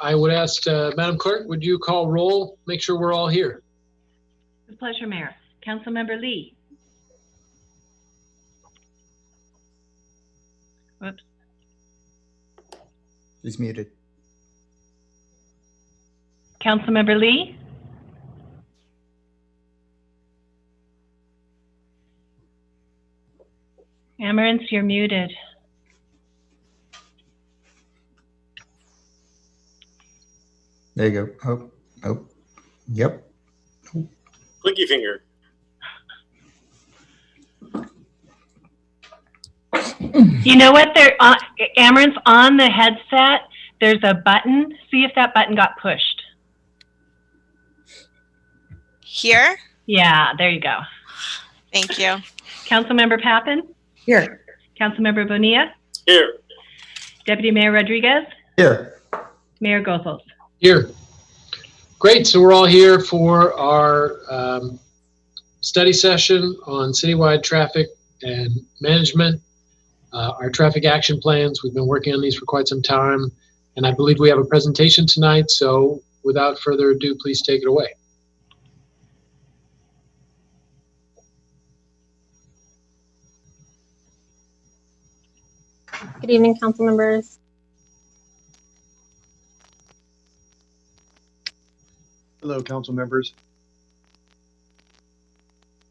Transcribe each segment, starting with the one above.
I would ask Madam Clerk, would you call roll, make sure we're all here? With pleasure, Mayor. Councilmember Lee. Whoops. He's muted. Councilmember Lee. Amarantz, you're muted. There you go. Oh, yep. Clicky finger. You know what? Amarantz, on the headset, there's a button. See if that button got pushed. Here? Yeah, there you go. Thank you. Councilmember Pappen? Here. Councilmember Bonilla? Here. Deputy Mayor Rodriguez? Here. Mayor Goethals? Here. Great. So we're all here for our study session on citywide traffic and management. Our traffic action plans, we've been working on these for quite some time, and I believe we have a presentation tonight. So without further ado, please take it away. Good evening, council members. Hello, council members.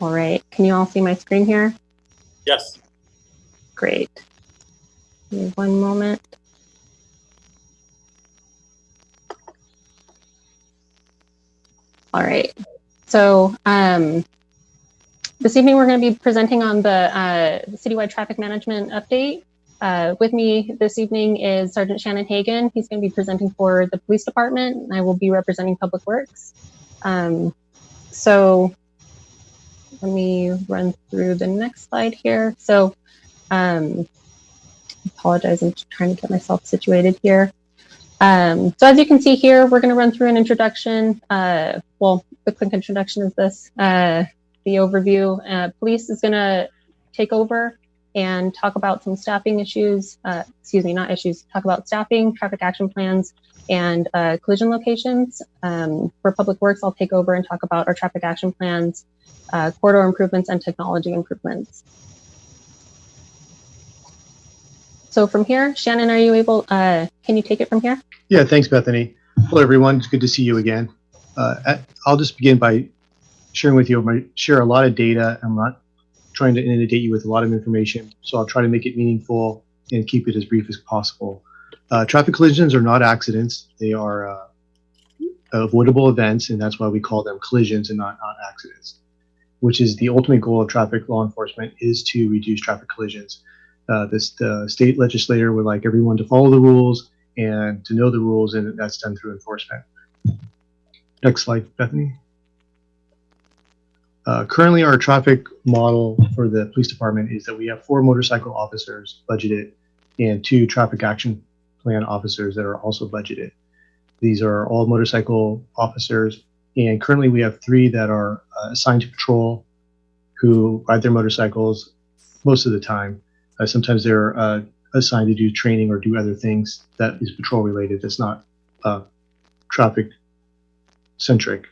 All right, can you all see my screen here? Yes. Great. Give me one moment. All right, so this evening we're going to be presenting on the citywide traffic management update. With me this evening is Sergeant Shannon Hagan. He's going to be presenting for the police department, and I will be representing Public Works. So let me run through the next slide here. So apologize, I'm just trying to get myself situated here. So as you can see here, we're going to run through an introduction. Well, the quick introduction is this, the overview. Police is going to take over and talk about some staffing issues, excuse me, not issues, talk about staffing, traffic action plans, and collision locations. For Public Works, I'll take over and talk about our traffic action plans, corridor improvements, and technology improvements. So from here, Shannon, are you able, can you take it from here? Yeah, thanks, Bethany. Hello, everyone. It's good to see you again. I'll just begin by sharing with you, I share a lot of data. I'm not trying to inundate you with a lot of information, so I'll try to make it meaningful and keep it as brief as possible. Traffic collisions are not accidents. They are avoidable events, and that's why we call them collisions and not accidents, which is the ultimate goal of traffic law enforcement, is to reduce traffic collisions. The state legislator would like everyone to follow the rules and to know the rules, and that's done through enforcement. Next slide, Bethany. Currently, our traffic model for the police department is that we have 4 motorcycle officers budgeted and 2 traffic action plan officers that are also budgeted. These are all motorcycle officers, and currently we have 3 that are assigned to patrol, who ride their motorcycles most of the time. Sometimes they're assigned to do training or do other things that is patrol related, that's not traffic centric.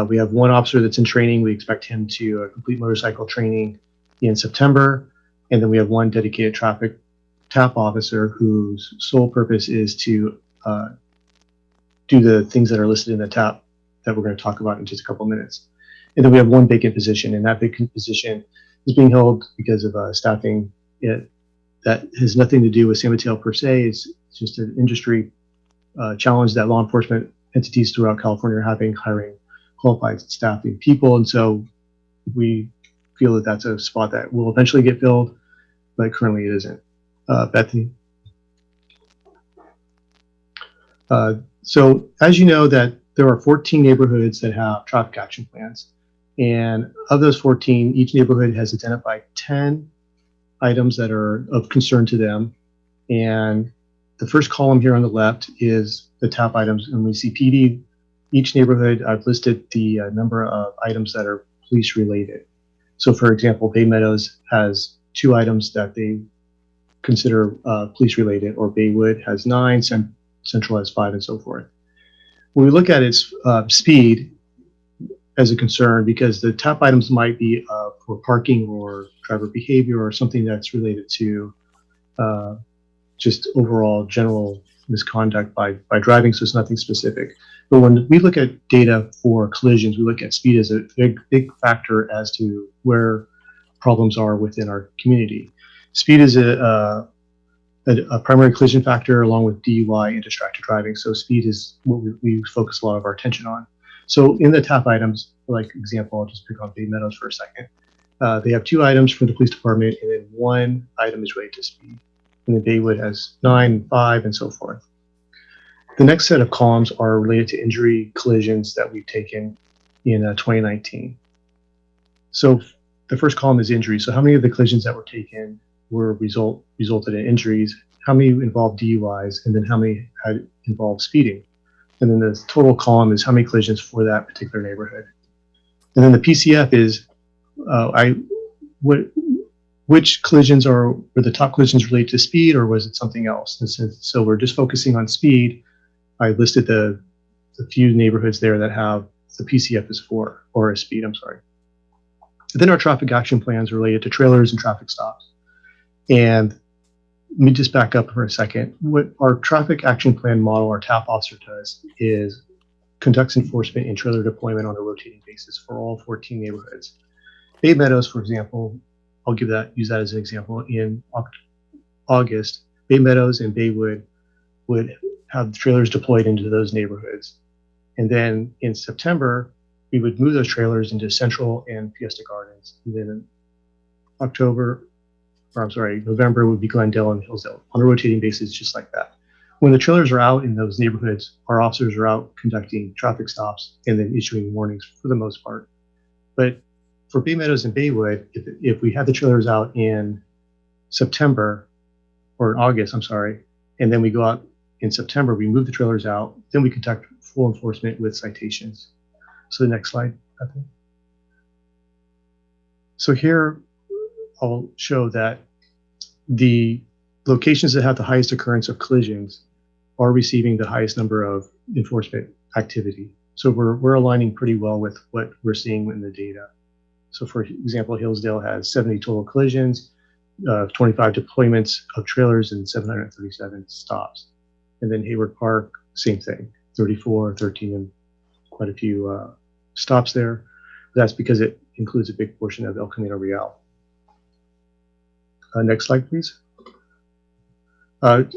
We have 1 officer that's in training. We expect him to complete motorcycle training in September. And then we have 1 dedicated traffic TAP officer whose sole purpose is to do the things that are listed in the TAP that we're going to talk about in just a couple minutes. And then we have 1 vacant position, and that vacant position is being held because of staffing. That has nothing to do with San Mateo per se. It's just an industry challenge that law enforcement entities throughout California are having, hiring qualified staffing people, and so we feel that that's a spot that will eventually get filled, but currently it isn't. Bethany. So as you know, that there are 14 neighborhoods that have traffic action plans, and of those 14, each neighborhood has identified 10 items that are of concern to them, and the first column here on the left is the TAP items, and we see PD. Each neighborhood, I've listed the number of items that are police related. So for example, Bay Meadows has 2 items that they consider police related, or Baywood has 9, San Central has 5, and so forth. When we look at its speed as a concern, because the top items might be for parking or driver behavior or something that's related to just overall general misconduct by driving, so it's nothing specific. But when we look at data for collisions, we look at speed as a big factor as to where problems are within our community. Speed is a primary collision factor along with DUI and distracted driving. So speed is what we focus a lot of our attention on. So in the top items, like example, I'll just pick on Bay Meadows for a second. They have 2 items from the police department, and then 1 item is related to speed. And then Baywood has 9, 5, and so forth. The next set of columns are related to injury collisions that we've taken in 2019. So the first column is injury. So how many of the collisions that were taken were resulted in injuries? How many involved DUIs? And then how many had involved speeding? And then the total column is how many collisions for that particular neighborhood. And then the PCF is which collisions were the top collisions related to speed, or was it something else? So we're just focusing on speed. I listed the few neighborhoods there that have the PCF is 4, or a speed, I'm sorry. Then our traffic action plans related to trailers and traffic stops. And let me just back up for a second. What our traffic action plan model, our TAP officer does, is conducts enforcement and trailer deployment on a rotating basis for all 14 neighborhoods. Bay Meadows, for example, I'll use that as an example. In August, Bay Meadows and Baywood would have trailers deployed into those neighborhoods. And then in September, we would move those trailers into Central and Fiesta Gardens. And then in November would be Glendale and Hillsdale on a rotating basis, just like that. When the trailers are out in those neighborhoods, our officers are out conducting traffic stops and then issuing warnings for the most part. But for Bay Meadows and Baywood, if we had the trailers out in September, or in August, I'm sorry, and then we go out in September, we move the trailers out, then we conduct full enforcement with citations. So the next slide, I think. So here I'll show that the locations that have the highest occurrence of collisions are receiving the highest number of enforcement activity. So we're aligning pretty well with what we're seeing in the data. So for example, Hillsdale has 70 total collisions, 25 deployments of trailers, and 737 stops. And then Hayward Park, same thing, 34, 13, and quite a few stops there. That's because it includes a big portion of El Camino Real. Next slide, please. The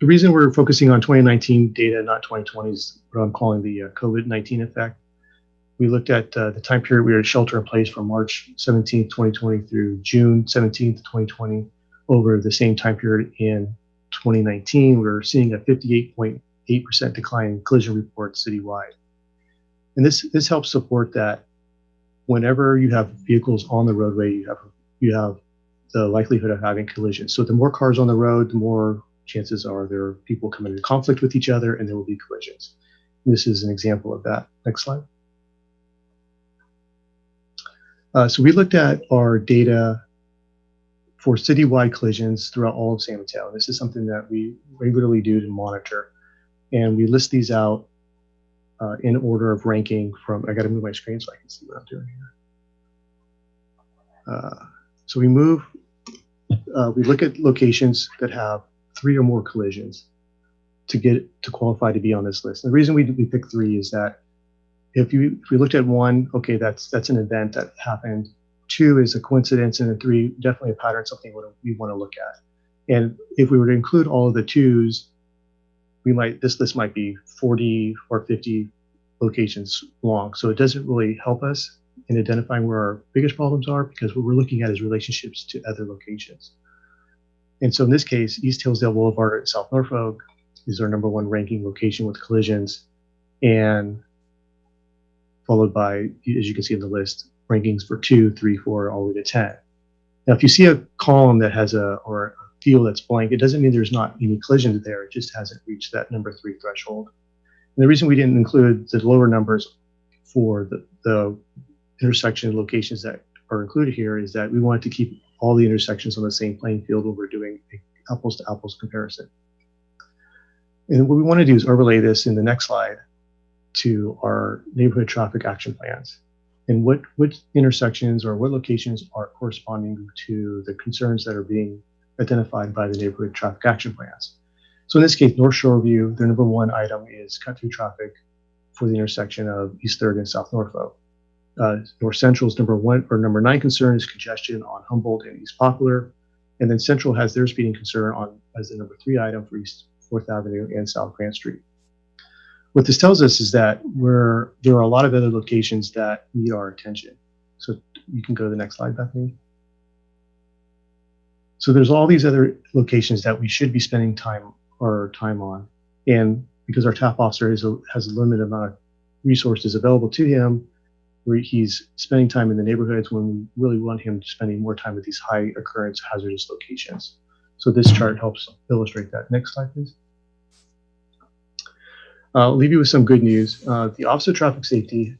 reason we're focusing on 2019 data, not 2020, is what I'm calling the COVID-19 effect. We looked at the time period we were shelter in place from March 17th, 2020 through June 17th, 2020. Over the same time period in 2019, we're seeing a 58.8% decline in collision reports citywide. And this helps support that whenever you have vehicles on the roadway, you have the likelihood of having collisions. So the more cars on the road, the more chances are there are people coming into conflict with each other, and there will be collisions. This is an example of that. Next slide. So we looked at our data for citywide collisions throughout all of San Mateo. This is something that we regularly do to monitor. And we list these out in order of ranking from, I got to move my screen so I can see what I'm doing here. So we look at locations that have 3 or more collisions to qualify to be on this list. And the reason we pick 3 is that if we looked at 1, okay, that's an event that happened. 2 is a coincidence, and then 3, definitely a pattern, something we want to look at. And if we were to include all of the 2s, this list might be 40 or 50 locations long. So it doesn't really help us in identifying where our biggest problems are, because what we're looking at is relationships to other locations. And so in this case, East Hillsdale Boulevard at South Norfolk is our #1 ranking location with collisions, and followed by, as you can see in the list, rankings for 2, 3, 4, all the way to 10. Now, if you see a column that has or a field that's blank, it doesn't mean there's not any collisions there. It just hasn't reached that #3 threshold. And the reason we didn't include the lower numbers for the intersection locations that are included here is that we wanted to keep all the intersections on the same playing field when we're doing an apples to apples comparison. And what we want to do is overlay this in the next slide to our neighborhood traffic action plans. And what intersections or what locations are corresponding to the concerns that are being identified by the neighborhood traffic action plans. So in this case, North Shoreview, their number one item is cut through traffic for the intersection of East 3rd and South Norfolk. North Central's number 9 concern is congestion on Humboldt and East Poplar. And then Central has their speeding concern on as the number 3 item for East 4th Avenue and South Grant Street. What this tells us is that there are a lot of other locations that need our attention. So you can go to the next slide, Bethany. So there's all these other locations that we should be spending time on. And because our TAP officer has a limited amount of resources available to him, where he's spending time in the neighborhoods when we really want him spending more time at these high occurrence hazardous locations. So this chart helps illustrate that. Next slide, please. I'll leave you with some good news. The Office of Traffic Safety,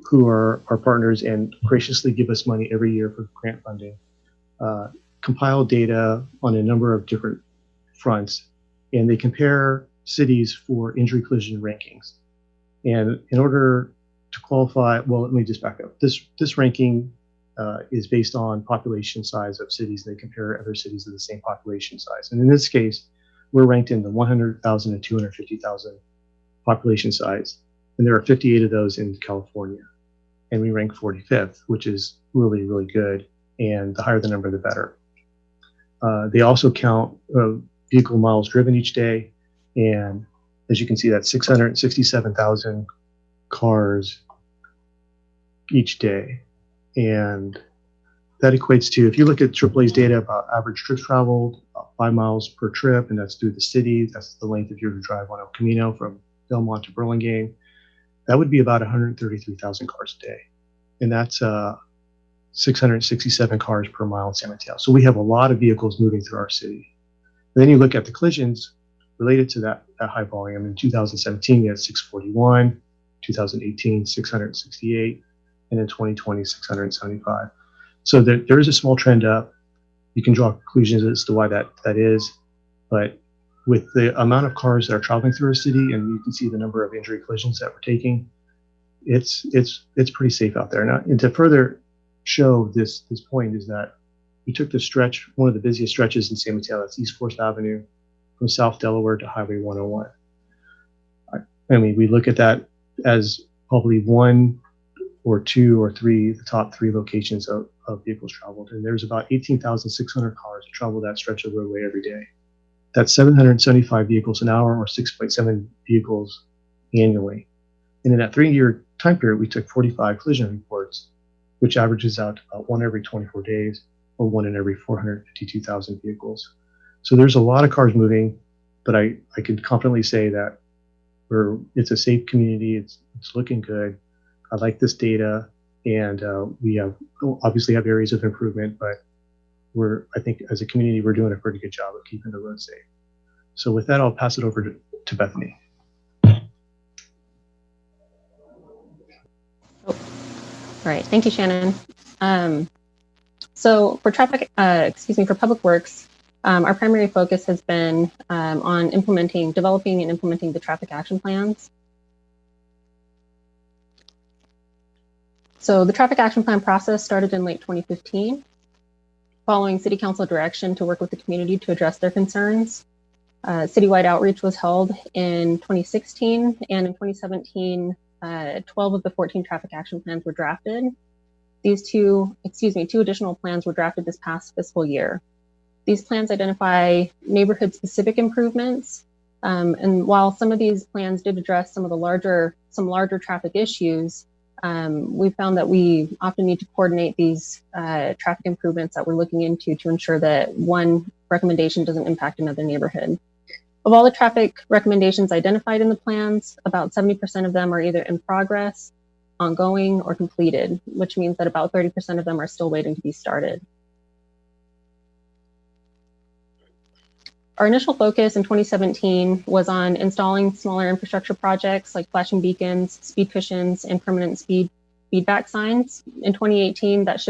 who are our partners and graciously give us money every year for grant funding, compile data on a number of different fronts, and they compare cities for injury collision rankings. And in order to qualify, well, let me just back up. This ranking is based on population size of cities. They compare other cities of the same population size. And in this case, we're ranked in the 100,000 and 250,000 population size. And there are 58 of those in California. And we rank 45th, which is really, really good. And the higher the number, the better. They also count vehicle miles driven each day. And as you can see, that's 667,000 cars each day. And that equates to, if you look at AAA's data about average trips traveled, about 5 miles per trip, and that's through the city, that's the length of your drive on El Camino from Belmont to Burlingame, that would be about 133,000 cars a day. And that's 667 cars per mile in San Mateo. So we have a lot of vehicles moving through our city. And then you look at the collisions related to that high volume. In 2017, we had 641, 2018, 668, and in 2020, 675. So there is a small trend up. You can draw conclusions as to why that is, but with the amount of cars that are traveling through our city, and you can see the number of injury collisions that we're taking, it's pretty safe out there. Now, and to further show this point is that we took the stretch, one of the busiest stretches in San Mateo, that's East 4th Avenue, from South Delaware to Highway 101. I mean, we look at that as probably 1 or 2 or 3, the top 3 locations of vehicles traveled. And there's about 18,600 cars that travel that stretch of roadway every day. That's 775 vehicles an hour, or 6.7 vehicles annually. And in that 3-year time period, we took 45 collision reports, which averages out to about 1 every 24 days, or 1 in every 452,000 vehicles. So there's a lot of cars moving, but I can confidently say that it's a safe community. It's looking good. I like this data, and we obviously have areas of improvement, but I think as a community, we're doing a pretty good job of keeping the road safe. So with that, I'll pass it over to Bethany. All right, thank you, Shannon. So for for Public Works, our primary focus has been on developing and implementing the traffic action plans. So the traffic action plan process started in late 2015, following City Council direction to work with the community to address their concerns. Citywide outreach was held in 2016, and in 2017, 12 of the 14 traffic action plans were drafted. These two additional plans were drafted this past fiscal year. These plans identify neighborhood-specific improvements, and while some of these plans did address some larger traffic issues, we found that we often need to coordinate these traffic improvements that we're looking into to ensure that one recommendation doesn't impact another neighborhood. Of all the traffic recommendations identified in the plans, about 70% of them are either in progress, ongoing, or completed, which means that about 30% of them are still waiting to be started. Our initial focus in 2017 was on installing smaller infrastructure projects like flashing beacons, speed cushions, and permanent speed feedback signs. In 2018, that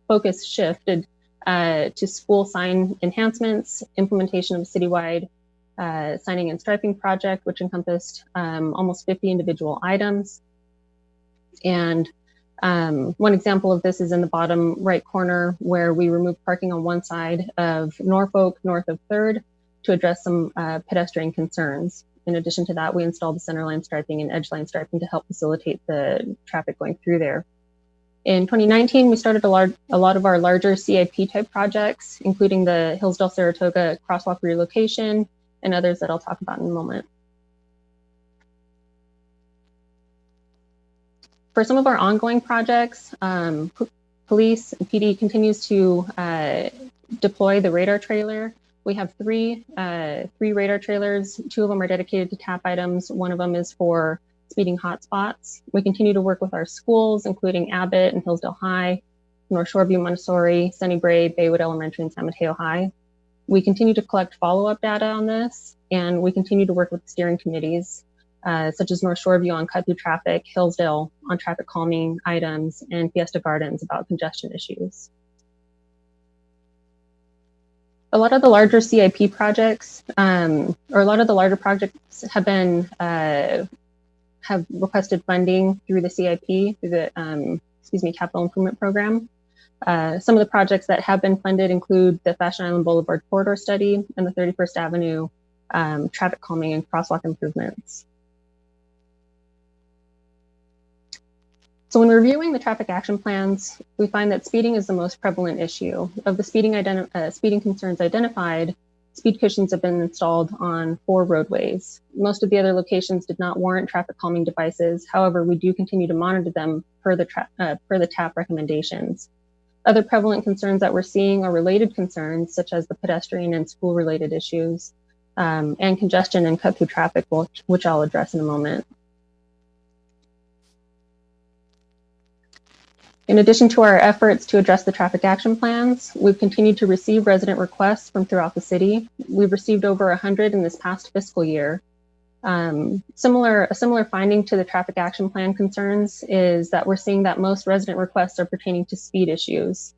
focus shifted to school sign enhancements, implementation of a citywide signing and striping project, which encompassed almost 50 individual items. And one example of this is in the bottom right corner, where we removed parking on one side of Norfolk, north of 3rd, to address some pedestrian concerns. In addition to that, we installed the centerline striping and edgeline striping to help facilitate the traffic going through there. In 2019, we started a lot of our larger CIP type projects, including the Hillsdale-Saratoga crosswalk relocation and others that I'll talk about in a moment. For some of our ongoing projects, police and PD continues to deploy the radar trailer. We have three radar trailers. 2 of them are dedicated to TAP items. 1 of them is for speeding hotspots. We continue to work with our schools, including Abbott and Hillsdale High, North Shoreview Montessori, Sunny Brae, Baywood Elementary, and San Mateo High. We continue to collect follow-up data on this, and we continue to work with steering committees, such as North Shoreview on cut-through traffic, Hillsdale on traffic calming items, and Fiesta Gardens about congestion issues. A lot of the larger CIP projects, or a lot of the larger projects have requested funding through the CIP, through the Capital Improvement Program. Some of the projects that have been funded include the Fashion Island Boulevard Corridor Study and the 31st Avenue traffic calming and crosswalk improvements. So when reviewing the traffic action plans, we find that speeding is the most prevalent issue. Of the speeding concerns identified, speed cushions have been installed on 4 roadways. Most of the other locations did not warrant traffic calming devices. However, we do continue to monitor them per the TAP recommendations. Other prevalent concerns that we're seeing are related concerns, such as the pedestrian and school-related issues, and congestion and cut-through traffic, which I'll address in a moment. In addition to our efforts to address the traffic action plans, we've continued to receive resident requests from throughout the city. We've received over 100 in this past fiscal year. A similar finding to the traffic action plan concerns is that we're seeing that most resident requests are pertaining to speed issues.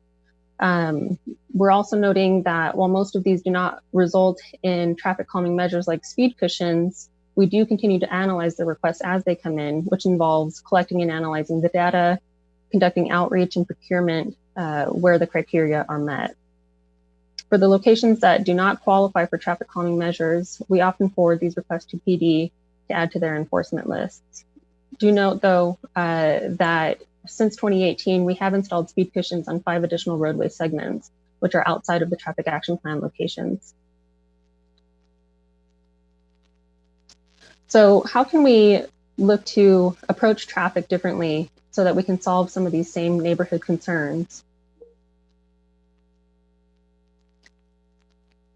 We're also noting that while most of these do not result in traffic calming measures like speed cushions, we do continue to analyze the requests as they come in, which involves collecting and analyzing the data, conducting outreach and procurement where the criteria are met. For the locations that do not qualify for traffic calming measures, we often forward these requests to PD to add to their enforcement lists. Do note, though, that since 2018, we have installed speed cushions on 5 additional roadway segments, which are outside of the traffic action plan locations. So how can we look to approach traffic differently so that we can solve some of these same neighborhood concerns?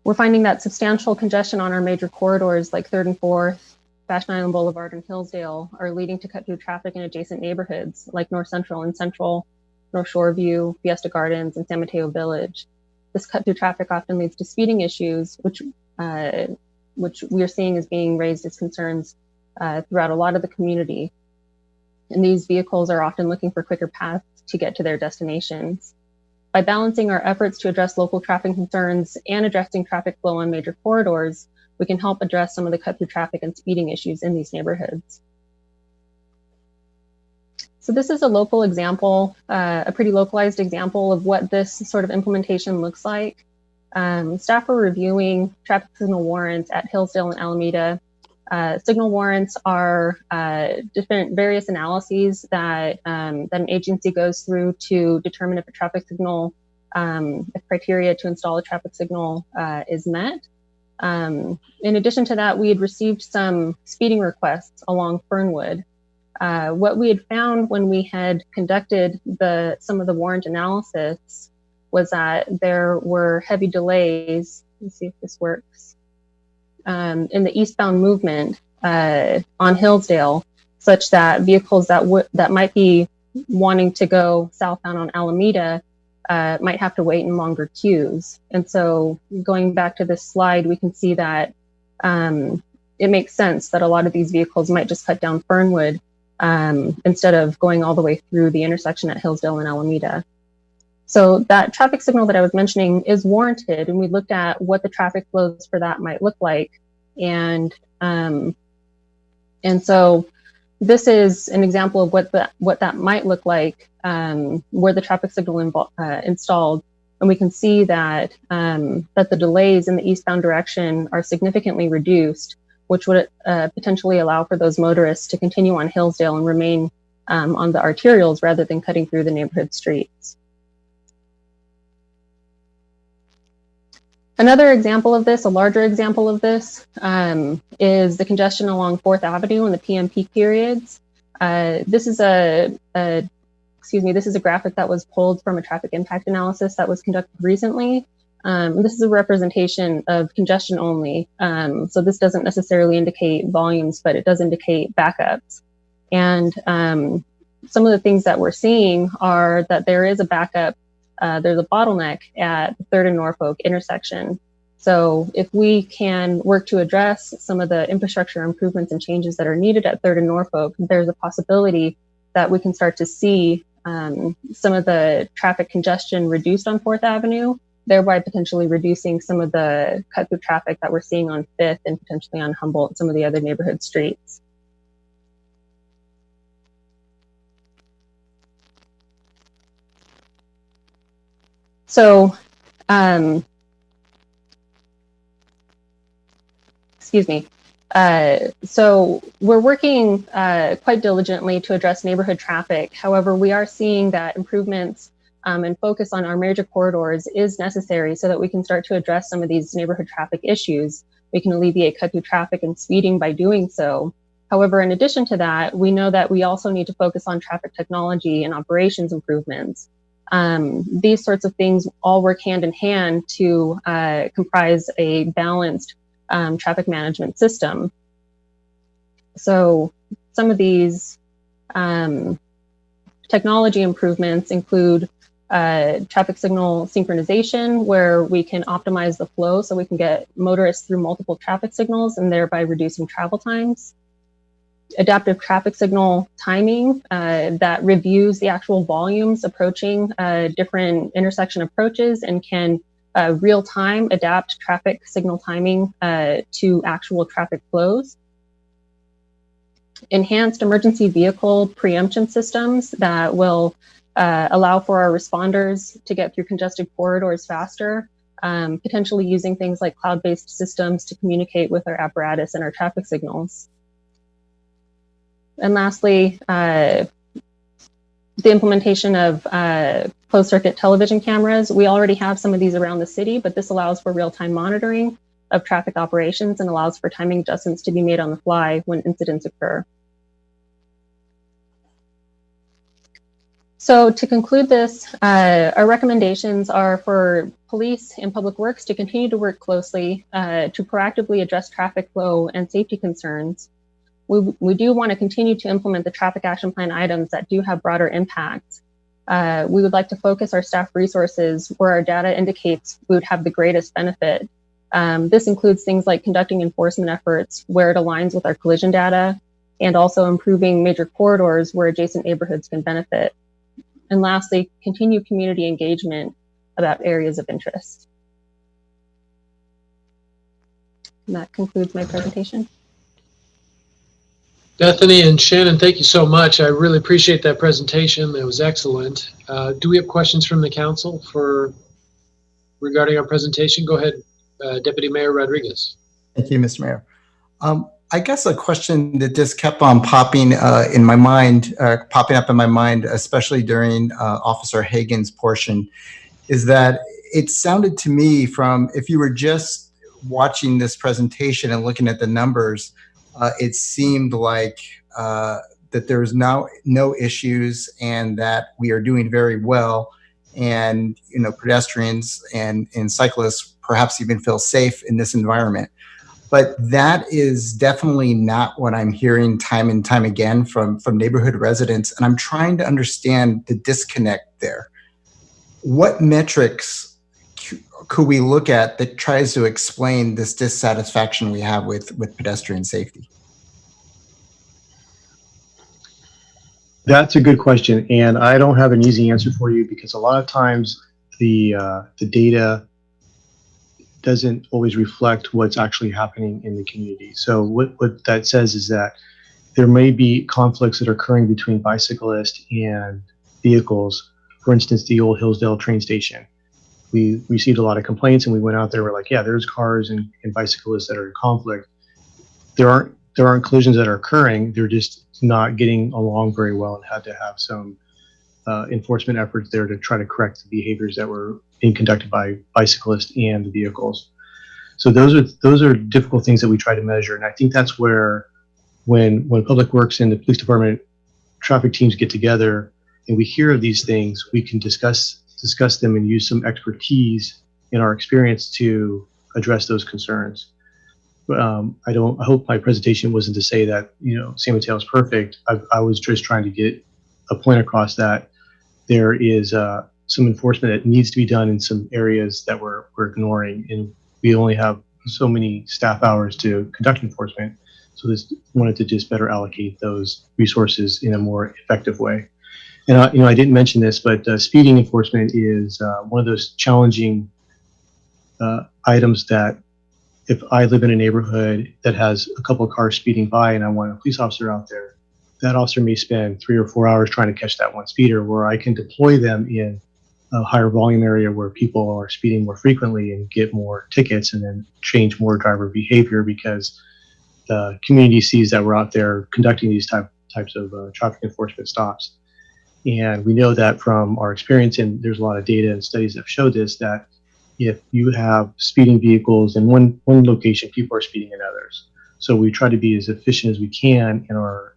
We're finding that substantial congestion on our major corridors like 3rd and 4th, Fashion Island Boulevard and Hillsdale are leading to cut through traffic in adjacent neighborhoods like North Central and Central, North Shoreview, Fiesta Gardens, and San Mateo Village. This cut through traffic often leads to speeding issues, which we are seeing as being raised as concerns throughout a lot of the community. And these vehicles are often looking for quicker paths to get to their destinations. By balancing our efforts to address local traffic concerns and addressing traffic flow on major corridors, we can help address some of the cut-through traffic and speeding issues in these neighborhoods. So this is a local example, a pretty localized example of what this sort of implementation looks like. Staff are reviewing traffic signal warrants at Hillsdale and Alameda. Signal warrants are various analyses that an agency goes through to determine if a traffic signal, if criteria to install a traffic signal is met. In addition to that, we had received some speeding requests along Fernwood. What we had found when we had conducted some of the warrant analysis was that there were heavy delays. Let's see if this works. In the eastbound movement on Hillsdale, such that vehicles that might be wanting to go southbound on Alameda might have to wait in longer queues. And so going back to this slide, we can see that it makes sense that a lot of these vehicles might just cut down Fernwood instead of going all the way through the intersection at Hillsdale and Alameda. So that traffic signal that I was mentioning is warranted, and we looked at what the traffic flows for that might look like. And so this is an example of what that might look like, where the traffic signal installed. And we can see that that the delays in the eastbound direction are significantly reduced, which would potentially allow for those motorists to continue on Hillsdale and remain on the arterials rather than cutting through the neighborhood streets. Another example of this, a larger example of this, is the congestion along 4th Avenue in the PM peak periods. This is a graphic that was pulled from a traffic impact analysis that was conducted recently. This is a representation of congestion only. So this doesn't necessarily indicate volumes, but it does indicate backups. And some of the things that we're seeing are that there is a backup. There's a bottleneck at the 3rd and Norfolk intersection. So if we can work to address some of the infrastructure improvements and changes that are needed at 3rd and Norfolk, there's a possibility that we can start to see some of the traffic congestion reduced on 4th Avenue, thereby potentially reducing some of the cut-through traffic that we're seeing on 5th and potentially on Humboldt and some of the other neighborhood streets. So, excuse me. So we're working quite diligently to address neighborhood traffic. However, we are seeing that improvements and focus on our major corridors is necessary so that we can start to address some of these neighborhood traffic issues. We can alleviate cut-through traffic and speeding by doing so. However, in addition to that, we know that we also need to focus on traffic technology and operations improvements. These sorts of things all work hand in hand to comprise a balanced traffic management system. So some of these technology improvements include traffic signal synchronization, where we can optimize the flow so we can get motorists through multiple traffic signals and thereby reducing travel times. Adaptive traffic signal timing that reviews the actual volumes approaching different intersection approaches and can real time adapt traffic signal timing to actual traffic flows. Enhanced emergency vehicle preemption systems that will allow for our responders to get through congested corridors faster, potentially using things like cloud-based systems to communicate with our apparatus and our traffic signals. And lastly, the implementation of closed circuit television cameras. We already have some of these around the city, but this allows for real-time monitoring of traffic operations and allows for timing adjustments to be made on the fly when incidents occur. So to conclude this, our recommendations are for police and public works to continue to work closely to proactively address traffic flow and safety concerns. We do want to continue to implement the traffic action plan items that do have broader impacts. We would like to focus our staff resources where our data indicates we would have the greatest benefit. This includes things like conducting enforcement efforts where it aligns with our collision data, and also improving major corridors where adjacent neighborhoods can benefit. And lastly, continue community engagement about areas of interest. And that concludes my presentation. Bethany and Shannon, thank you so much. I really appreciate that presentation. That was excellent. Do we have questions from the council regarding our presentation? Go ahead, Deputy Mayor Rodriguez. Thank you, Mr. Mayor. I guess a question that just kept on popping in my mind, popping up in my mind, especially during Officer Hagan's portion, is that it sounded to me from, if you were just watching this presentation and looking at the numbers, it seemed like that there was no issues and that we are doing very well, and pedestrians and cyclists perhaps even feel safe in this environment. But that is definitely not what I'm hearing time and time again from neighborhood residents, and I'm trying to understand the disconnect there. What metrics could we look at that tries to explain this dissatisfaction we have with pedestrian safety? That's a good question, and I don't have an easy answer for you because a lot of times the data doesn't always reflect what's actually happening in the community. So what that says is that there may be conflicts that are occurring between bicyclists and vehicles. For instance, the old Hillsdale train station. We received a lot of complaints, and we went out there. We're like, yeah, there's cars and bicyclists that are in conflict. There aren't collisions that are occurring. They're just not getting along very well, and had to have some enforcement efforts there to try to correct the behaviors that were being conducted by bicyclists and the vehicles. So those are difficult things that we try to measure, and I think that's where when Public Works and the police department traffic teams get together and we hear of these things, we can discuss them and use some expertise in our experience to address those concerns. I hope my presentation wasn't to say that, San Mateo is perfect. I was just trying to get a point across that there is some enforcement that needs to be done in some areas that we're ignoring, and we only have so many staff hours to conduct enforcement. So this wanted to just better allocate those resources in a more effective way. And I didn't mention this, but speeding enforcement is one of those challenging items that if I live in a neighborhood that has a couple of cars speeding by and I want a police officer out there, that officer may spend 3 or 4 hours trying to catch that one speeder, where I can deploy them in a higher volume area where people are speeding more frequently and get more tickets, and then change more driver behavior because the community sees that we're out there conducting these types of traffic enforcement stops. And we know that from our experience, and there's a lot of data and studies that have showed this, that if you have speeding vehicles in one location, people are speeding in others. So we try to be as efficient as we can in our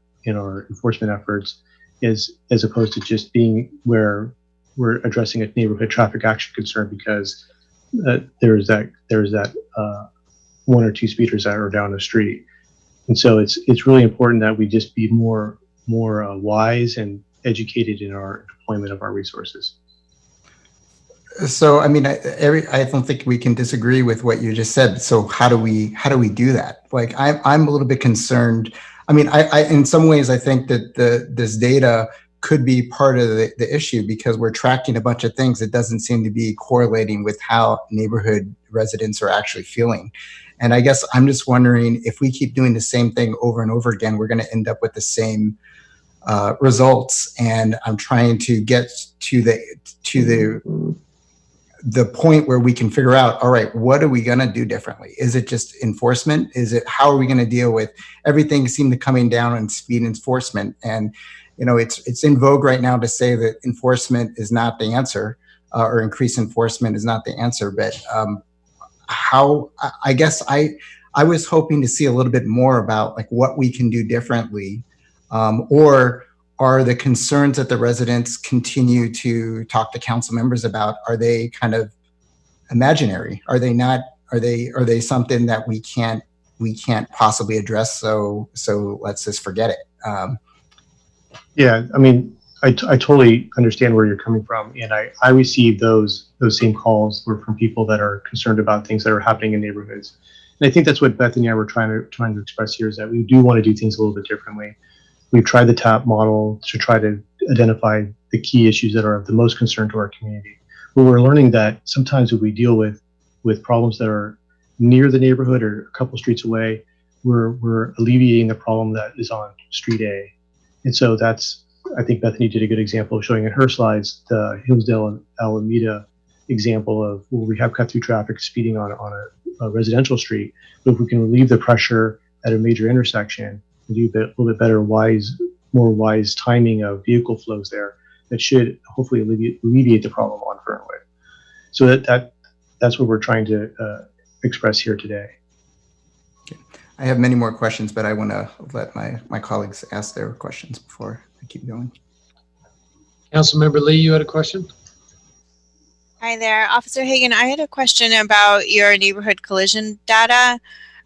enforcement efforts, as opposed to just being where we're addressing a neighborhood traffic action concern because there's that 1 or 2 speeders that are down the street. And so it's really important that we just be more wise and educated in our deployment of our resources. So, I mean, I don't think we can disagree with what you just said. So how do we do that? Like, I'm a little bit concerned. I mean, I in some ways, I think that this data could be part of the issue because we're tracking a bunch of things that doesn't seem to be correlating with how neighborhood residents are actually feeling. And I guess I'm just wondering if we keep doing the same thing over and over again, we're going to end up with the same results. And I'm trying to get to the point where we can figure out, all right, what are we going to do differently? Is it just enforcement? How are we going to deal with everything seemed to coming down on speed enforcement? And, it's in vogue right now to say that enforcement is not the answer, or increased enforcement is not the answer. But I guess I was hoping to see a little bit more about like what we can do differently, or are the concerns that the residents continue to talk to council members about, are they kind of imaginary? Are they not? Are they something that we can't possibly address? So let's just forget it. Yeah, I mean, I totally understand where you're coming from, and I received those same calls were from people that are concerned about things that are happening in neighborhoods, and I think that's what Bethany and I were trying to express here, is that we do want to do things a little bit differently. We've tried the TAP model to try to identify the key issues that are of the most concern to our community. But we're learning that sometimes when we deal with problems that are near the neighborhood or a couple streets away, we're alleviating the problem that is on street A. And so I think Bethany did a good example of showing in her slides the Hillsdale and Alameda example of where we have cut through traffic speeding on a residential street. But if we can relieve the pressure at a major intersection and do a little bit better, more wise timing of vehicle flows there, that should hopefully alleviate the problem on Fernwood. So that's what we're trying to express here today. I have many more questions, but I want to let my colleagues ask their questions before I keep going. Councilmember Lee, you had a question? Hi there, Officer Hagan. I had a question about your neighborhood collision data.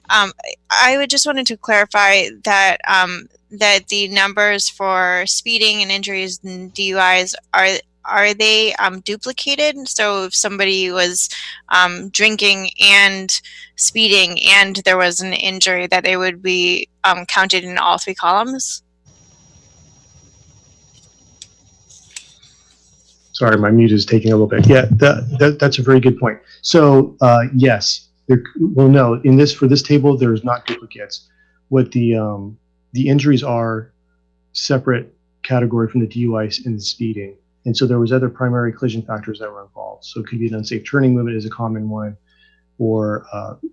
I would just wanted to clarify that that the numbers for speeding and injuries and DUIs are they duplicated? So if somebody was drinking and speeding and there was an injury, that they would be counted in all 3 columns? Sorry, my mute is taking a little bit. Yeah, that's a very good point. So yes, well, no, for this table, there's not duplicates. What the injuries are separate category from the DUI and the speeding. And so there was other primary collision factors that were involved. So it could be an unsafe turning movement is a common one, or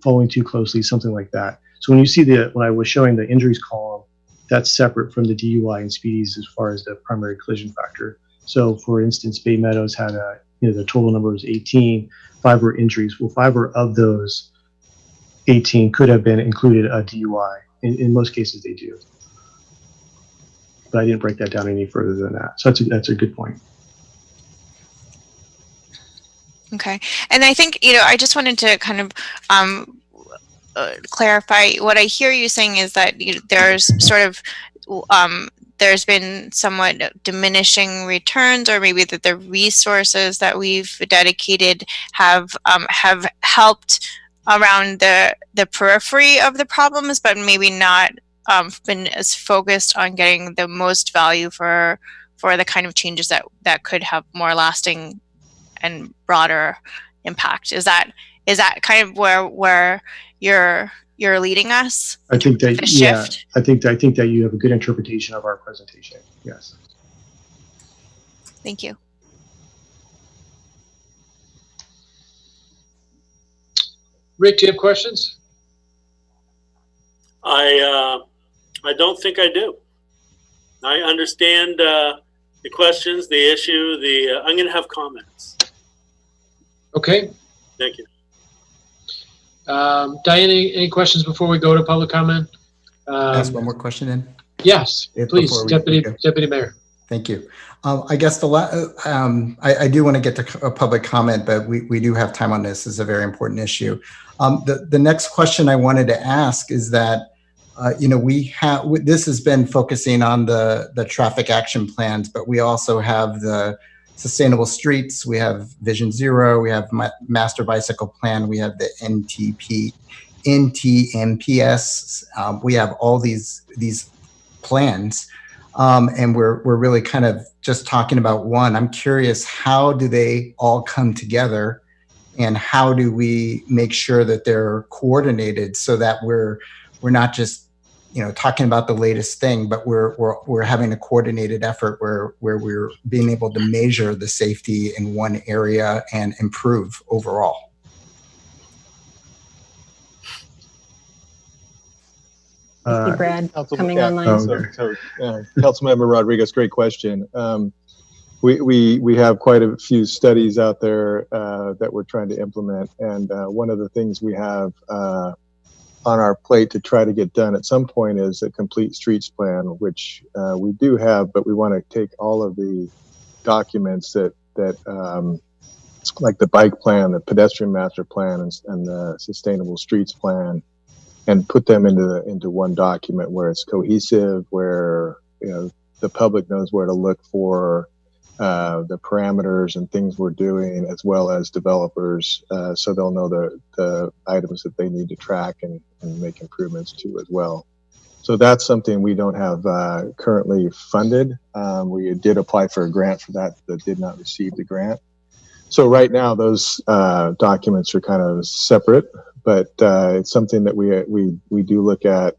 following too closely, something like that. So when you see when I was showing the injuries column, that's separate from the DUI and speedies as far as the primary collision factor. So for instance, Bay Meadows had the total number was 18, 5 were injuries. Well, 5 of those 18 could have been included a DUI. In most cases they do. But I didn't break that down any further than that. So that's a good point. Okay. And I think, I just wanted to kind of clarify what I hear you saying is that there's sort of, there's been somewhat diminishing returns, or maybe that the resources that we've dedicated have helped around the periphery of the problems, but maybe not been as focused on getting the most value for the kind of changes that could have more lasting and broader impact. Is that kind of where you're leading us? I think that, the shift? I think that you have a good interpretation of our presentation. Yes. Thank you. Rick, do you have questions? I don't think I do. I understand the questions, the issue, I'm going to have comments. Okay. Thank you. Diane, any questions before we go to public comment? Ask one more question then. Yes, please, Deputy Mayor. Thank you. I guess I do want to get to a public comment, but we do have time on this. This is a very important issue. The next question I wanted to ask is that, this has been focusing on the traffic action plans, but we also have the sustainable streets, we have Vision Zero, we have Master Bicycle Plan, we have the NTMPS, we have all these plans, and we're really kind of just talking about one. I'm curious, how do they all come together, and how do we make sure that they're coordinated so that we're not just talking about the latest thing, but we're having a coordinated effort where we're being able to measure the safety in one area and improve overall. Thank you, Brad, coming yeah, online. Councilmember Rodriguez, great question. We have quite a few studies out there that we're trying to implement, and one of the things we have on our plate to try to get done at some point is a complete streets plan, which we do have, but we want to take all of the documents that like the bike plan, the pedestrian master plan, and the sustainable streets plan, and put them into one document where it's cohesive, where the public knows where to look for the parameters and things we're doing, as well as developers, so they'll know the items that they need to track and make improvements to as well. So that's something we don't have currently funded. We did apply for a grant for that did not receive the grant. So right now those documents are kind of separate, but it's something that we do look at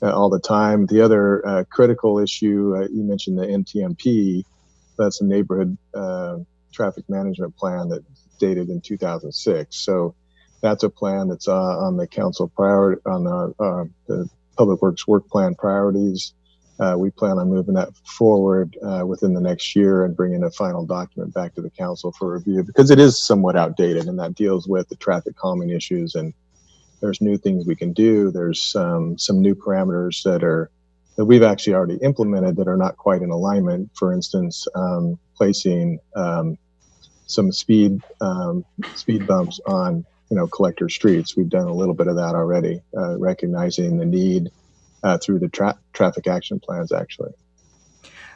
all the time. The other critical issue, you mentioned the NTMP. That's a neighborhood traffic management plan that dated in 2006. So that's a plan that's on the council priority, on the Public Works work plan priorities. We plan on moving that forward within the next year and bringing a final document back to the council for review, because it is somewhat outdated, and that deals with the traffic calming issues, and there's new things we can do. There's some new parameters that we've actually already implemented that are not quite in alignment. For instance, placing some speed bumps on collector streets. We've done a little bit of that already, recognizing the need through the traffic action plans, actually.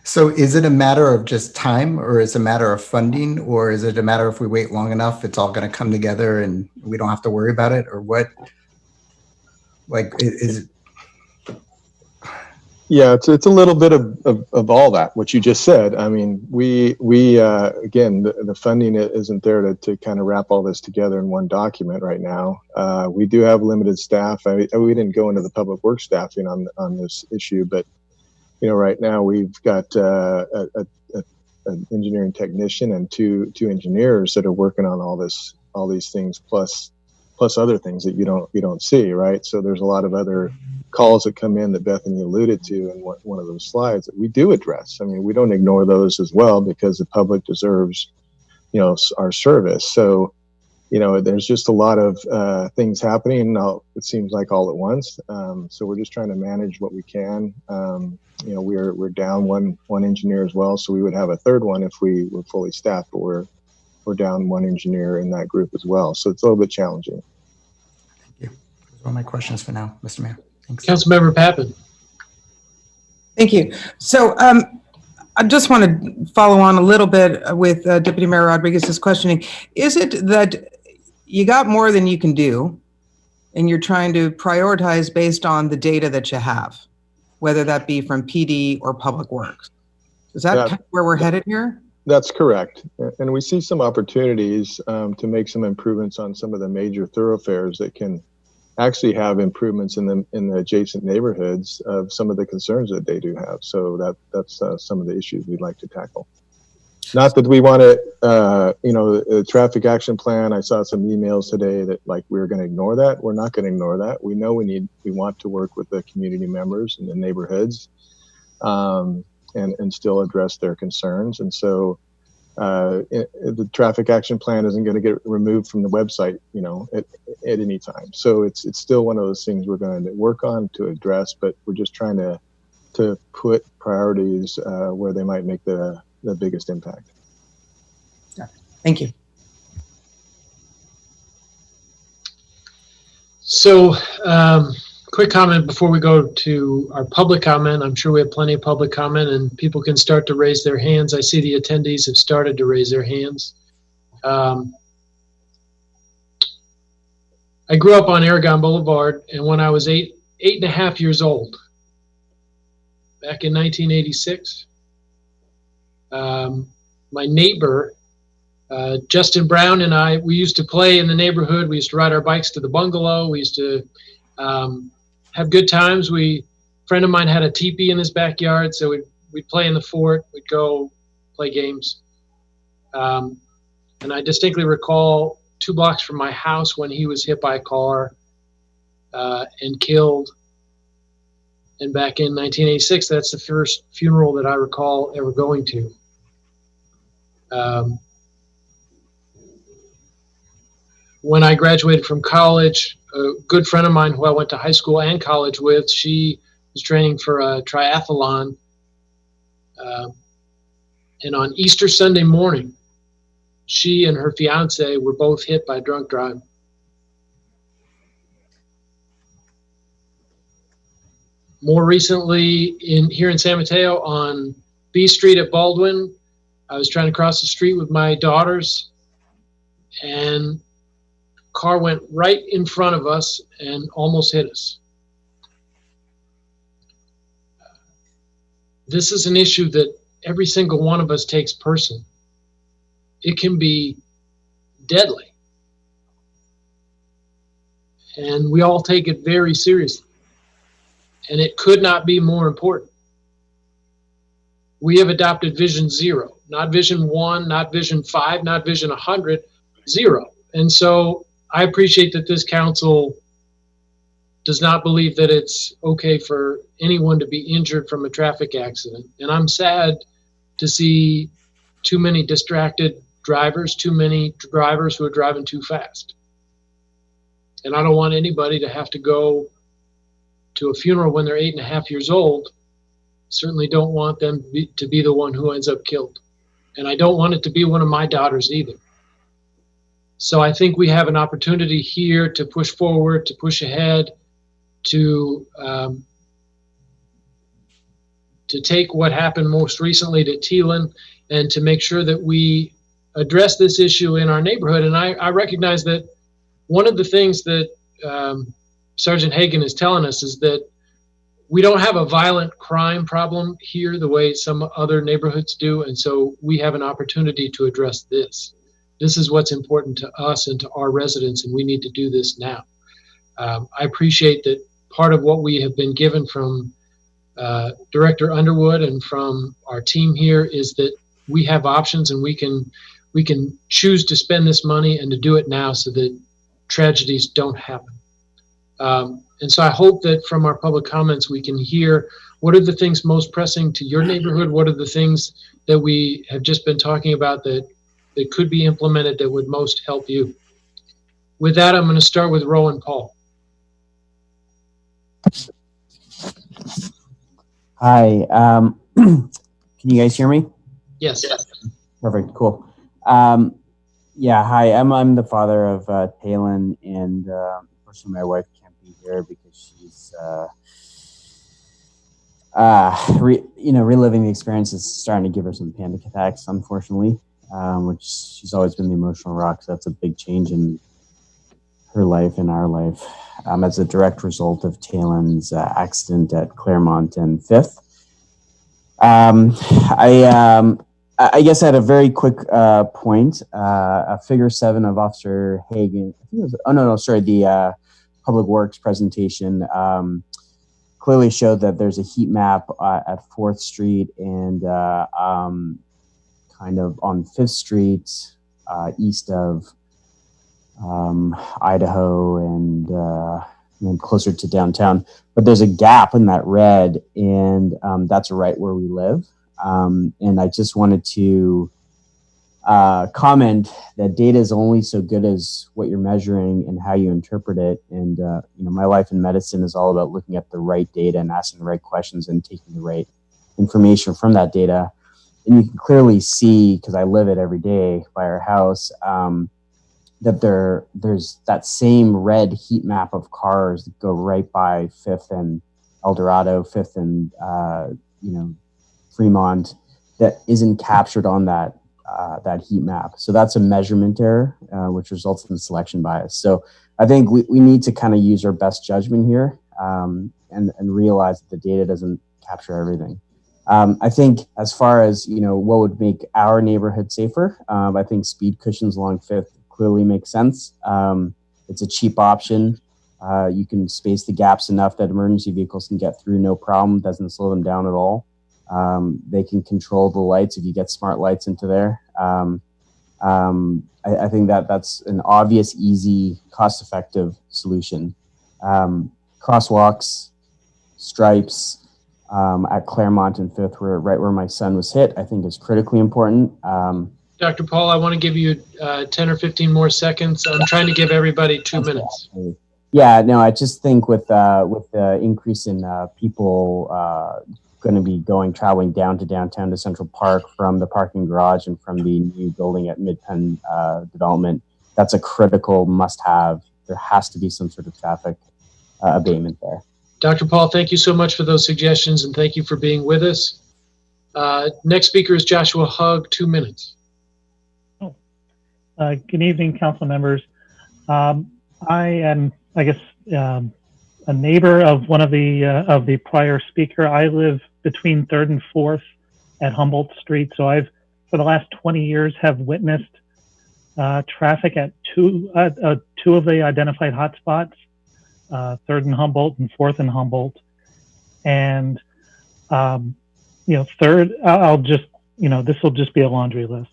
So is it a matter of just time, or is it a matter of funding, or is it a matter if we wait long enough, it's all going to come together and we don't have to worry about it, or what? Like, is it? Yeah, it's a little bit of all that, what you just said. I mean, we again, the funding isn't there to kind of wrap all this together in one document right now. We do have limited staff. We didn't go into the public works staffing on this issue, but right now we've got an engineering technician and two engineers that are working on all these things, plus other things that you don't see, right? So there's a lot of other calls that come in that Bethany alluded to in one of those slides that we do address. I mean, we don't ignore those as well, because the public deserves, our service. So, there's just a lot of things happening. It seems like all at once. So we're just trying to manage what we can. We're down one engineer as well, so we would have a third one if we were fully staffed, but we're down one engineer in that group as well. So it's a little bit challenging. Thank you. Those are all my questions for now, Mr. Mayor. Thanks. Councilmember Pappen. Thank you. So I just want to follow on a little bit with Deputy Mayor Rodriguez's questioning. Is it that you got more than you can do and you're trying to prioritize based on the data that you have, whether that be from PD or Public Works? Is that kind of where we're headed here? That's correct. And we see some opportunities to make some improvements on some of the major thoroughfares that can actually have improvements in the adjacent neighborhoods of some of the concerns that they do have. So that's some of the issues we'd like to tackle. Not that we want to, a traffic action plan. I saw some emails today that we're going to ignore that. We're not going to ignore that. We know we want to work with the community members in the neighborhoods and still address their concerns. And so the traffic action plan isn't going to get removed from the website, at any time. So it's still one of those things we're going to work on to address, but we're just trying to put priorities where they might make the biggest impact. Yeah. Thank you. So, quick comment before we go to our public comment. I'm sure we have plenty of public comment and people can start to raise their hands. I see the attendees have started to raise their hands. I grew up on Aragon Boulevard, and when I was eight and a half years old, back in 1986, my neighbor, Justin Brown, and we used to play in the neighborhood. We used to ride our bikes to the bungalow. We used to have good times. A friend of mine had a teepee in his backyard, so we'd play in the fort. We'd go play games. And I distinctly recall 2 blocks from my house when he was hit by a car and killed. And back in 1986, that's the first funeral that I recall ever going to. When I graduated from college, a good friend of mine who I went to high school and college with, she was training for a triathlon. And on Easter Sunday morning, she and her fiance were both hit by drunk driving. More recently, here in San Mateo on B Street at Baldwin, I was trying to cross the street with my daughters, and car went right in front of us and almost hit us. This is an issue that every single one of us takes personally. It can be deadly. And we all take it very seriously. And it could not be more important. We have adopted Vision 0, not Vision 1, not Vision 5, not Vision 100, 0. And so I appreciate that this council does not believe that it's okay for anyone to be injured from a traffic accident. And I'm sad to see too many distracted drivers, too many drivers who are driving too fast. And I don't want anybody to have to go to a funeral when they're 8.5 years old. Certainly don't want them to be the one who ends up killed. And I don't want it to be one of my daughters either. So I think we have an opportunity here to push forward, to push ahead, to take what happened most recently to Thielen and to make sure that we address this issue in our neighborhood. And I recognize that one of the things that Sergeant Hagan is telling us is that we don't have a violent crime problem here the way some other neighborhoods do, and so we have an opportunity to address this. This is what's important to us and to our residents, and we need to do this now. I appreciate that part of what we have been given from Director Underwood and from our team here is that we have options, and we can choose to spend this money and to do it now so that tragedies don't happen. And so I hope that from our public comments, we can hear what are the things most pressing to your neighborhood? What are the things that we have just been talking about that could be implemented that would most help you? With that, I'm going to start with Rowan Paul. Hi, can you guys hear me? Yes. Perfect, cool. Yeah, hi, I'm the father of Talon, and unfortunately my wife can't be here because she's, reliving the experience is starting to give her some panic attacks, unfortunately, which she's always been the emotional rock, so that's a big change in her life and our life. As a direct result of Talon's accident at Claremont and 5th. I guess at a very quick point, figure 7 of Officer Hagen, I think it was, the Public Works presentation clearly showed that there's a heat map at 4th Street and kind of on 5th Street east of Idaho and closer to downtown, but there's a gap in that red, and that's right where we live. And I just wanted to comment that data is only so good as what you're measuring and how you interpret it. And my life in medicine is all about looking at the right data and asking the right questions and taking the right information from that data. And you can clearly see, because I live it every day by our house, that there's that same red heat map of cars that go right by 5th and El Dorado, 5th and Fremont, that isn't captured on that heat map. So that's a measurement error, which results in selection bias. So I think we need to kind of use our best judgment here and realize that the data doesn't capture everything. I think as far as what would make our neighborhood safer, I think speed cushions along 5th clearly makes sense. It's a cheap option. You can space the gaps enough that emergency vehicles can get through no problem. Doesn't slow them down at all. They can control the lights if you get smart lights into there. I think that's an obvious, easy, cost-effective solution. Crosswalks, stripes at Claremont and 5th, right where my son was hit, I think is critically important. Dr. Paul, I want to give you 10 or 15 more seconds. I'm trying to give everybody 2 minutes. Yeah, no, I just think with the increase in people going to be traveling down to downtown to Central Park from the parking garage and from the new building at Midpen development, that's a critical must-have. There has to be some sort of traffic abatement there. Dr. Paul, thank you so much for those suggestions, and thank you for being with us. Next speaker is Joshua Hugg, 2 minutes. Good evening, council members. I am, a neighbor of one of the prior speaker. I live between 3rd and 4th at Humboldt Street. So I've, for the last 20 years, have witnessed traffic at two of the identified hotspots, 3rd and Humboldt and 4th and Humboldt. And, 3rd, I'll just, this will just be a laundry list.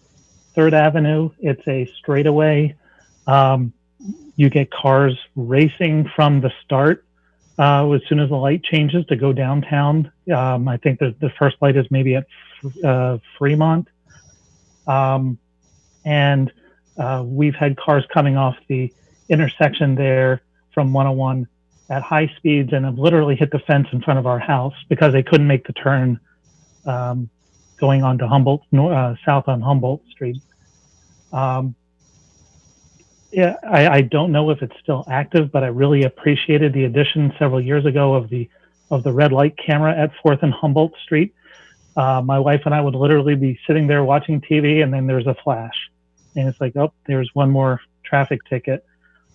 3rd Avenue, it's a straightaway. You get cars racing from the start as soon as the light changes to go downtown. I think the first light is maybe at Fremont. And we've had cars coming off the intersection there from 101 at high speeds and have literally hit the fence in front of our house because they couldn't make the turn going on to Humboldt, south on Humboldt Street. Yeah, I don't know if it's still active, but I really appreciated the addition several years ago of the red light camera at 4th and Humboldt Street. My wife and I would literally be sitting there watching TV, and then there's a flash, and it's like, oh, there's one more traffic ticket.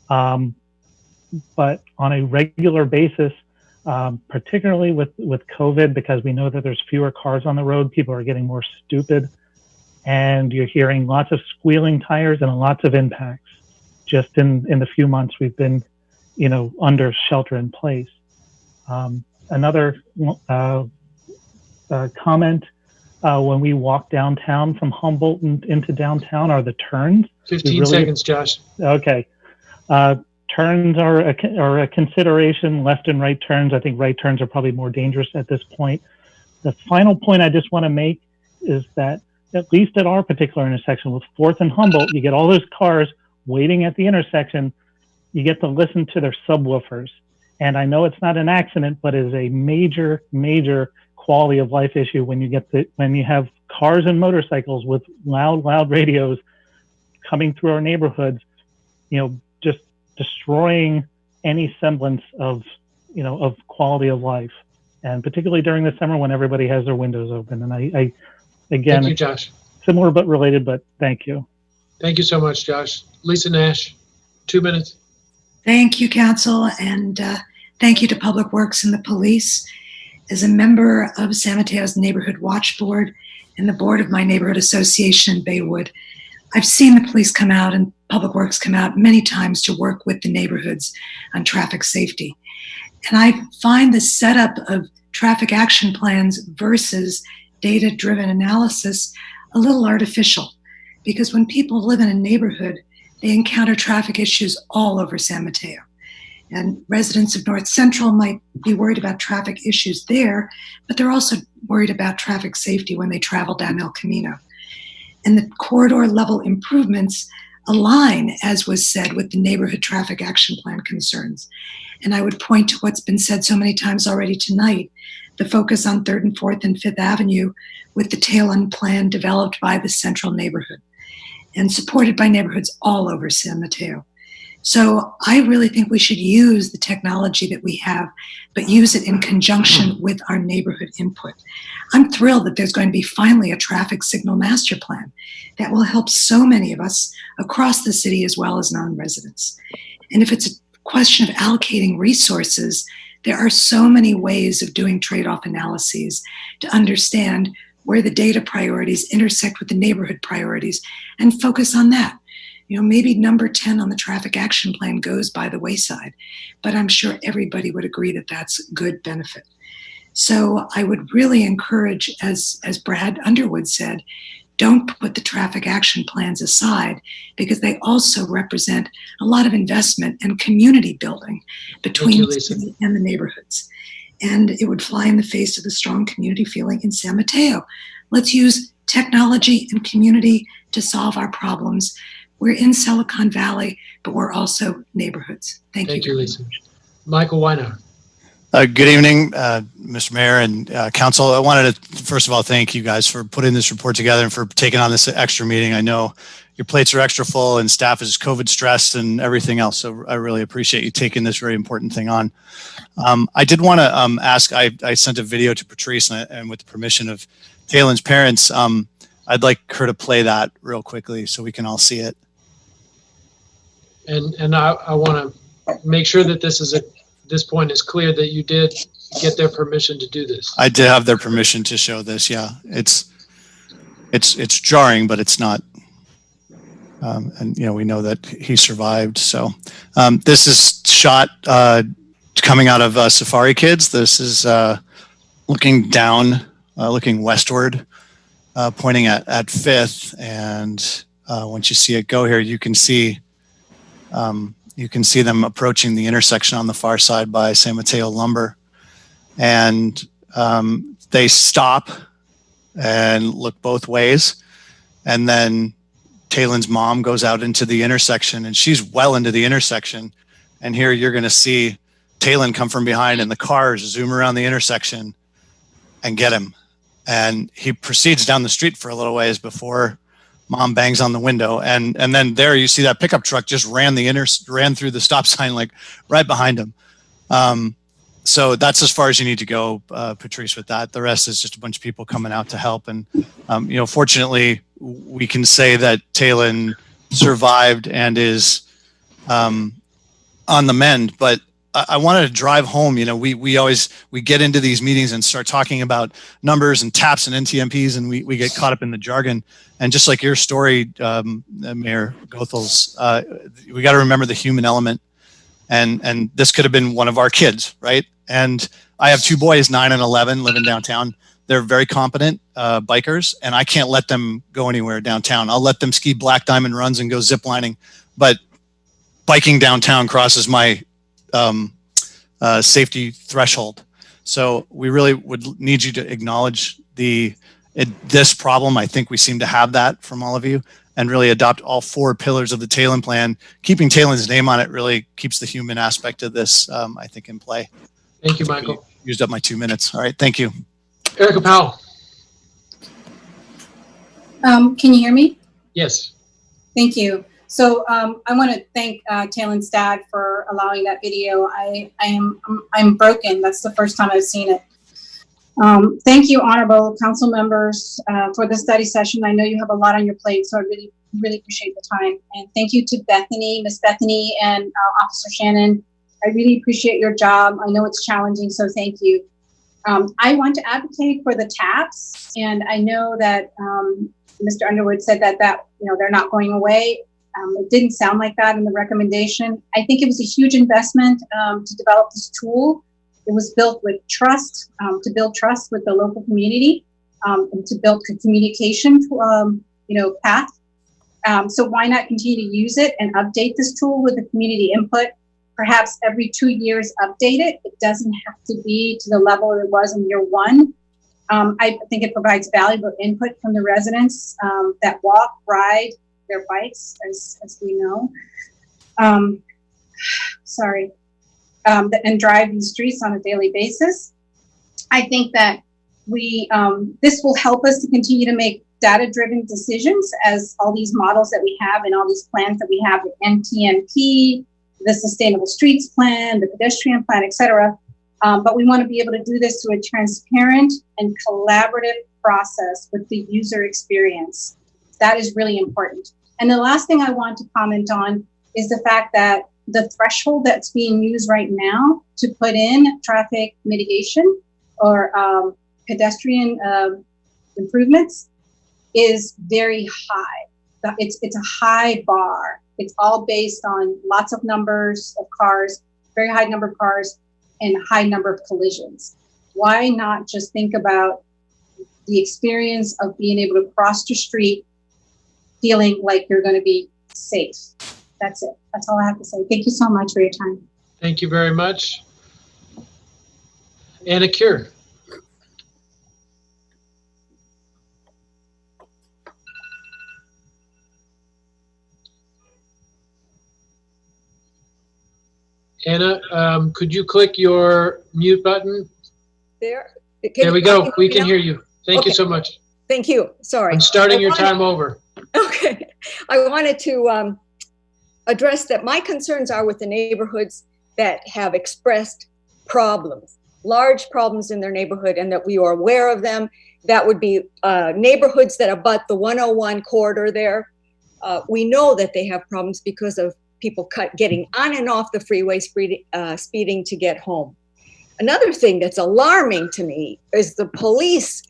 But on a regular basis, particularly with COVID, because we know that there's fewer cars on the road. People are getting more stupid, and you're hearing lots of squealing tires and lots of impacts just in the few months we've been, under shelter in place. Another comment, when we walk downtown from Humboldt into downtown are the turns. 15 seconds, Josh. Okay. Turns are a consideration, left and right turns. I think right turns are probably more dangerous at this point. The final point I just want to make is that at least at our particular intersection with 4th and Humboldt, you get all those cars waiting at the intersection. You get to listen to their subwoofers. And I know it's not an accident, but it is a major, major quality of life issue when you have cars and motorcycles with loud radios coming through our neighborhoods, just destroying any semblance of quality of life. And particularly during the summer when everybody has their windows open. And I again, thank you, Josh. Similar but related, but thank you. Thank you so much, Josh. Lisa Nash, 2 minutes. Thank you, Council, and thank you to Public Works and the police. As a member of San Mateo's Neighborhood Watch Board and the board of my neighborhood association in Baywood, I've seen the police come out and Public Works come out many times to work with the neighborhoods on traffic safety. And I find the setup of traffic action plans versus data-driven analysis a little artificial, because when people live in a neighborhood, they encounter traffic issues all over San Mateo. And residents of North Central might be worried about traffic issues there, but they're also worried about traffic safety when they travel down El Camino. And the corridor level improvements align, as was said, with the neighborhood traffic action plan concerns. And I would point to what's been said so many times already tonight, the focus on 3rd and 4th and 5th Avenue with the tail end plan developed by the central neighborhood and supported by neighborhoods all over San Mateo. So I really think we should use the technology that we have, but use it in conjunction with our neighborhood input. I'm thrilled that there's going to be finally a traffic signal master plan that will help so many of us across the city as well as non-residents. And if it's a question of allocating resources, there are so many ways of doing trade-off analyses to understand where the data priorities intersect with the neighborhood priorities and focus on that. Maybe number 10 on the traffic action plan goes by the wayside, but I'm sure everybody would agree that that's good benefit. So I would really encourage, as Brad Underwood said, don't put the traffic action plans aside, because they also represent a lot of investment and community building between the city and the neighborhoods. And it would fly in the face of the strong community feeling in San Mateo. Let's use technology and community to solve our problems. We're in Silicon Valley, but we're also neighborhoods. Thank you, Lisa. Michael Weiner. Good evening, Mr. Mayor and Council. I wanted to, first of all, thank you guys for putting this report together and for taking on this extra meeting. I know your plates are extra full and staff is COVID stressed and everything else. So I really appreciate you taking this very important thing on. I did want to ask, I sent a video to Patrice and with the permission of Taylon's parents, I'd like her to play that real quickly so we can all see it. And I want to make sure that this point is clear that you did get their permission to do this. I did have their permission to show this. Yeah, it's jarring, but it's not. And we know that he survived. So this is shot coming out of Safari Kids. This is looking down, looking westward, pointing at 5th. And once you see it go here, you can see them approaching the intersection on the far side by San Mateo Lumber. And they stop and look both ways. And then Taylon's mom goes out into the intersection, and she's well into the intersection. And here you're going to see Taylon come from behind, and the cars zoom around the intersection and get him. And he proceeds down the street for a little ways before mom bangs on the window. And then there you see that pickup truck just ran through the stop sign, like right behind him. So that's as far as you need to go, Patrice, with that. The rest is just a bunch of people coming out to help. And, fortunately, we can say that Taylon survived and is on the mend. But I wanted to drive home. We always get into these meetings and start talking about numbers and TAPs and NTMPs, and we get caught up in the jargon. And just like your story, Mayor Goethals, we got to remember the human element. And this could have been one of our kids, right? And I have 2 boys, 9 and 11, living downtown. They're very competent bikers, and I can't let them go anywhere downtown. I'll let them ski black diamond runs and go ziplining, but biking downtown crosses my safety threshold. So we really would need you to acknowledge this problem. I think we seem to have that from all of you, and really adopt all 4 pillars of the Talon plan. Keeping Talon's name on it really keeps the human aspect of this, I think, in play. Thank you, Michael. Used up my 2 minutes. All right, thank you. Erica Powell. Can you hear me? Yes. Thank you. So I want to thank Talon's dad for allowing that video. I'm broken. That's the first time I've seen it. Thank you, honorable council members, for the study session. I know you have a lot on your plate, so I really, really appreciate the time. And thank you to Bethany, Miss Bethany, and Officer Shannon. I really appreciate your job. I know it's challenging, so thank you. I want to advocate for the TAPs, and I know that Mr. Underwood said that they're not going away. It didn't sound like that in the recommendation. I think it was a huge investment to develop this tool. It was built with trust, to build trust with the local community, and to build communication, path. So why not continue to use it and update this tool with the community input? Perhaps every 2 years update it. It doesn't have to be to the level it was in year 1. I think it provides valuable input from the residents that walk, ride their bikes, as we know. And drive these streets on a daily basis. I think that this will help us to continue to make data-driven decisions, as all these models that we have and all these plans that we have, the NTMP, the Sustainable Streets Plan, the pedestrian plan, etc. But we want to be able to do this through a transparent and collaborative process with the user experience. That is really important. And the last thing I want to comment on is the fact that the threshold that's being used right now to put in traffic mitigation or pedestrian improvements is very high. It's a high bar. It's all based on lots of numbers of cars, very high number of cars, and high number of collisions. Why not just think about the experience of being able to cross the street feeling like you're going to be safe? That's it. That's all I have to say. Thank you so much for your time. Thank you very much. Anna Cure. Anna, could you click your mute button? There. There we go. We can hear you. Thank you so much. Thank you. Sorry. I'm starting your time over. Okay. I wanted to address that my concerns are with the neighborhoods that have expressed problems, large problems in their neighborhood, and that we are aware of them. That would be neighborhoods that abut the 101 corridor there. We know that they have problems because of people getting on and off the freeway, speeding to get home. Another thing that's alarming to me is the police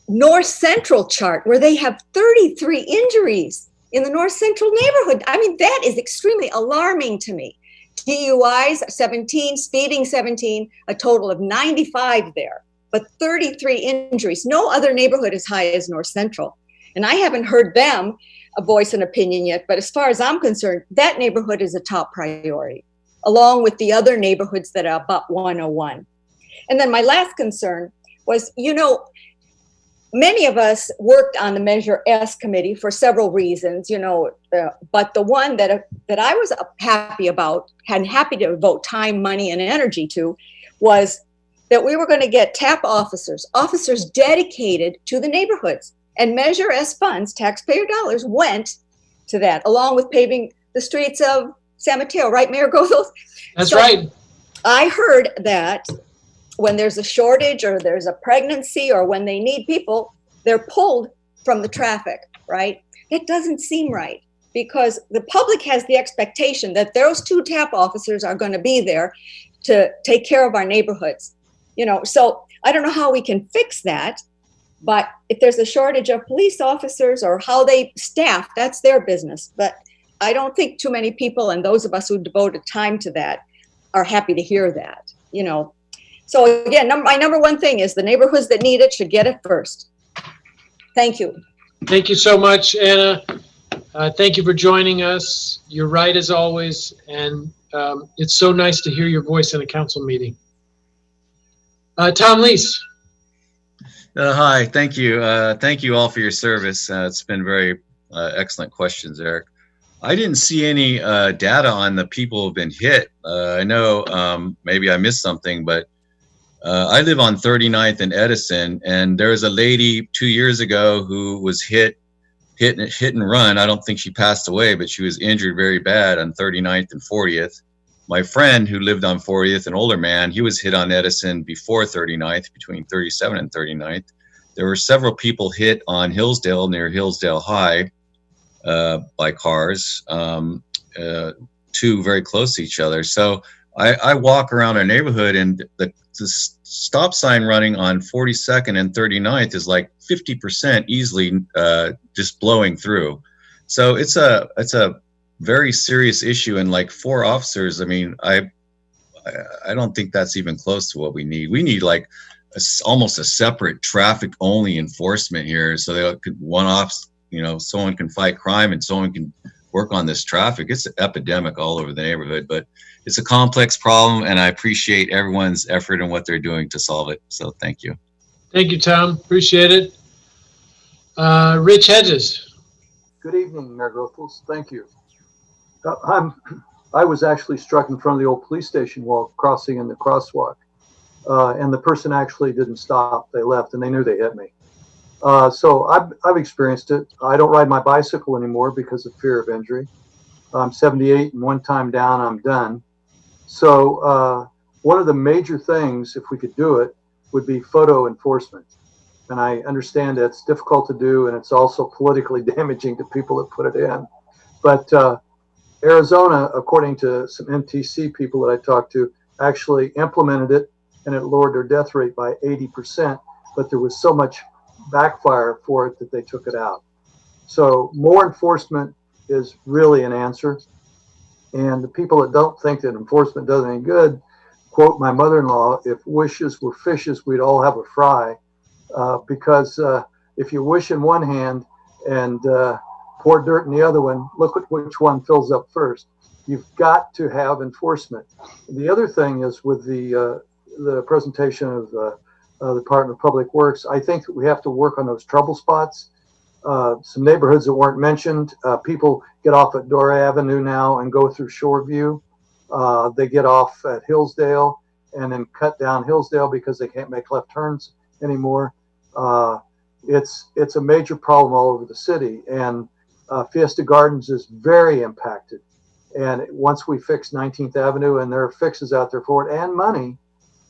North Central chart, where they have 33 injuries in the North Central neighborhood. I mean, that is extremely alarming to me. DUIs 17, speeding 17, a total of 95 there, but 33 injuries. No other neighborhood as high as North Central. And I haven't heard them voice an opinion yet, but as far as I'm concerned, that neighborhood is a top priority, along with the other neighborhoods that are about 101. And then my last concern was, many of us worked on the Measure S committee for several reasons, but the one that I was happy about and happy to devote time, money, and energy to was that we were going to get TAP officers dedicated to the neighborhoods. And Measure S funds, taxpayer dollars, went to that, along with paving the streets of San Mateo, right, Mayor Goethals? That's right. I heard that when there's a shortage or there's a pregnancy or when they need people, they're pulled from the traffic, right? It doesn't seem right. because the public has the expectation that those two TAP officers are going to be there to take care of our neighborhoods. So I don't know how we can fix that, but if there's a shortage of police officers or how they staff, that's their business. But I don't think too many people, and those of us who devoted time to that, are happy to hear that, So again, my number one thing is the neighborhoods that need it should get it first. Thank you. Thank you so much, Anna. Thank you for joining us. You're right as always, and it's so nice to hear your voice in a council meeting. Tom Lees. Hi, thank you. Thank you all for your service. It's been very excellent questions, Eric. I didn't see any data on the people who've been hit. I know maybe I missed something, but I live on 39th and Edison, and there was a lady 2 years ago who was hit and run. I don't think she passed away, but she was injured very bad on 39th and 40th. My friend who lived on 40th, an older man, he was hit on Edison before 39th, between 37 and 39th. There were several people hit on Hillsdale, near Hillsdale High, by cars, two very close to each other. So I walk around our neighborhood, and the stop sign running on 42nd and 39th is like 50% easily just blowing through. So it's a very serious issue, and like 4 officers, I mean, I don't think that's even close to what we need. We need like almost a separate traffic only enforcement here, so they could someone can fight crime and someone can work on this traffic. It's an epidemic all over the neighborhood, but it's a complex problem, and I appreciate everyone's effort and what they're doing to solve it. So thank you. Thank you, Tom. Appreciate it. Rich Hedges. Good evening, Mayor Goethals. Thank you. I was actually struck in front of the old police station while crossing in the crosswalk, and the person actually didn't stop. They left, and they knew they hit me. So I've experienced it. I don't ride my bicycle anymore because of fear of injury. I'm 78, and one time down, I'm done. So one of the major things, if we could do it, would be photo enforcement. And I understand that's difficult to do, and it's also politically damaging to people that put it in. But Arizona, according to some MTC people that I talked to, actually implemented it, and it lowered their death rate by 80%. But there was so much backfire for it that they took it out. So more enforcement is really an answer. And the people that don't think that enforcement does any good, quote my mother-in-law, if wishes were fishes, we'd all have a fry. Because if you wish in one hand and pour dirt in the other one, look at which one fills up first. You've got to have enforcement. The other thing is with the presentation of the Department of Public Works, I think that we have to work on those trouble spots. Some neighborhoods that weren't mentioned, people get off at Dora Avenue now and go through Shoreview. They get off at Hillsdale and then cut down Hillsdale because they can't make left turns anymore. It's a major problem all over the city, and Fiesta Gardens is very impacted. And once we fix 19th Avenue, and there are fixes out there for it and money,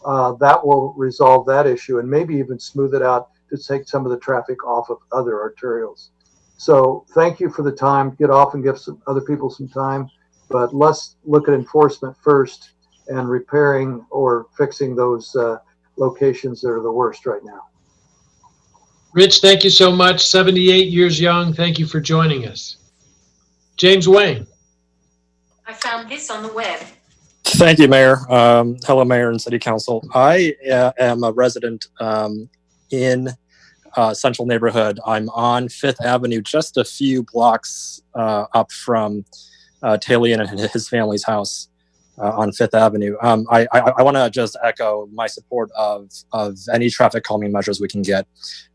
that will resolve that issue and maybe even smooth it out to take some of the traffic off of other arterials. So thank you for the time. Get off and give some other people some time, but let's look at enforcement first and repairing or fixing those locations that are the worst right now. Rich, thank you so much. 78 years young. Thank you for joining us. James Wayne. I found this on the web. Thank you, Mayor. Hello, Mayor and City Council. I am a resident in Central Neighborhood. I'm on 5th Avenue, just a few blocks up from Talian and his family's house on 5th Avenue. I want to just echo my support of any traffic calming measures we can get.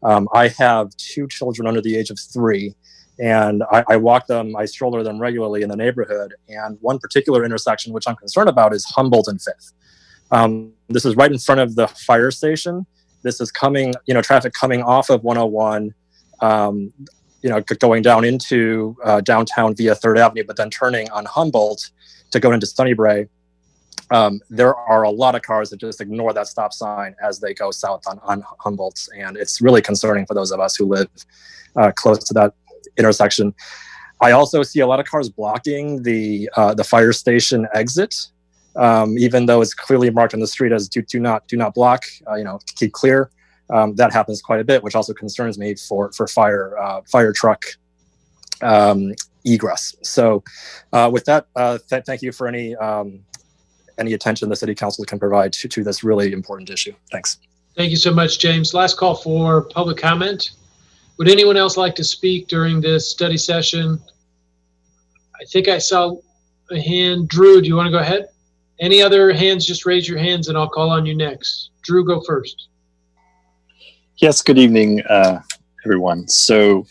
I have 2 children under the age of 3. And I walk them, I stroller them regularly in the neighborhood. And one particular intersection, which I'm concerned about, is Humboldt and 5th. This is right in front of the fire station. This is coming, traffic coming off of 101, going down into downtown via 3rd Avenue, but then turning on Humboldt to go into Sunnybray. There are a lot of cars that just ignore that stop sign as they go south on Humboldt. And it's really concerning for those of us who live close to that intersection. I also see a lot of cars blocking the fire station exit, even though it's clearly marked on the street as do not block. Keep clear. That happens quite a bit, which also concerns me for fire truck egress. So, with that, thank you for any attention the city council can provide to this really important issue. Thanks. Thank you so much, James. Last call for public comment. Would anyone else like to speak during this study session? I think I saw a hand. Drew, do you want to go ahead? Any other hands, just raise your hands and I'll call on you next. Drew, go first. Yes, good evening, everyone. So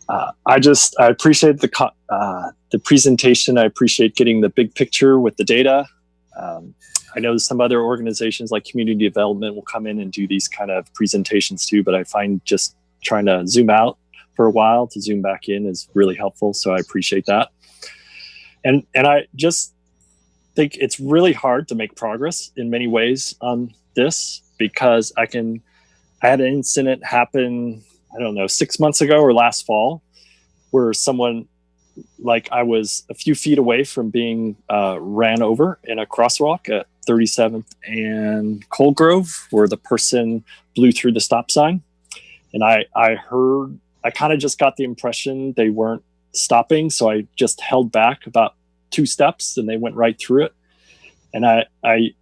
I appreciate the presentation. I appreciate getting the big picture with the data. I know some other organizations like community development will come in and do these kind of presentations too, but I find just trying to zoom out for a while to zoom back in is really helpful. So I appreciate that. And I just think it's really hard to make progress in many ways on this because I had an incident happen, I don't know, 6 months ago or last fall where someone, like I was a few feet away from being ran over in a crosswalk at 37th and Cold Grove where the person blew through the stop sign. And I kind of just got the impression they weren't stopping. So I just held back about 2 steps and they went right through it. And I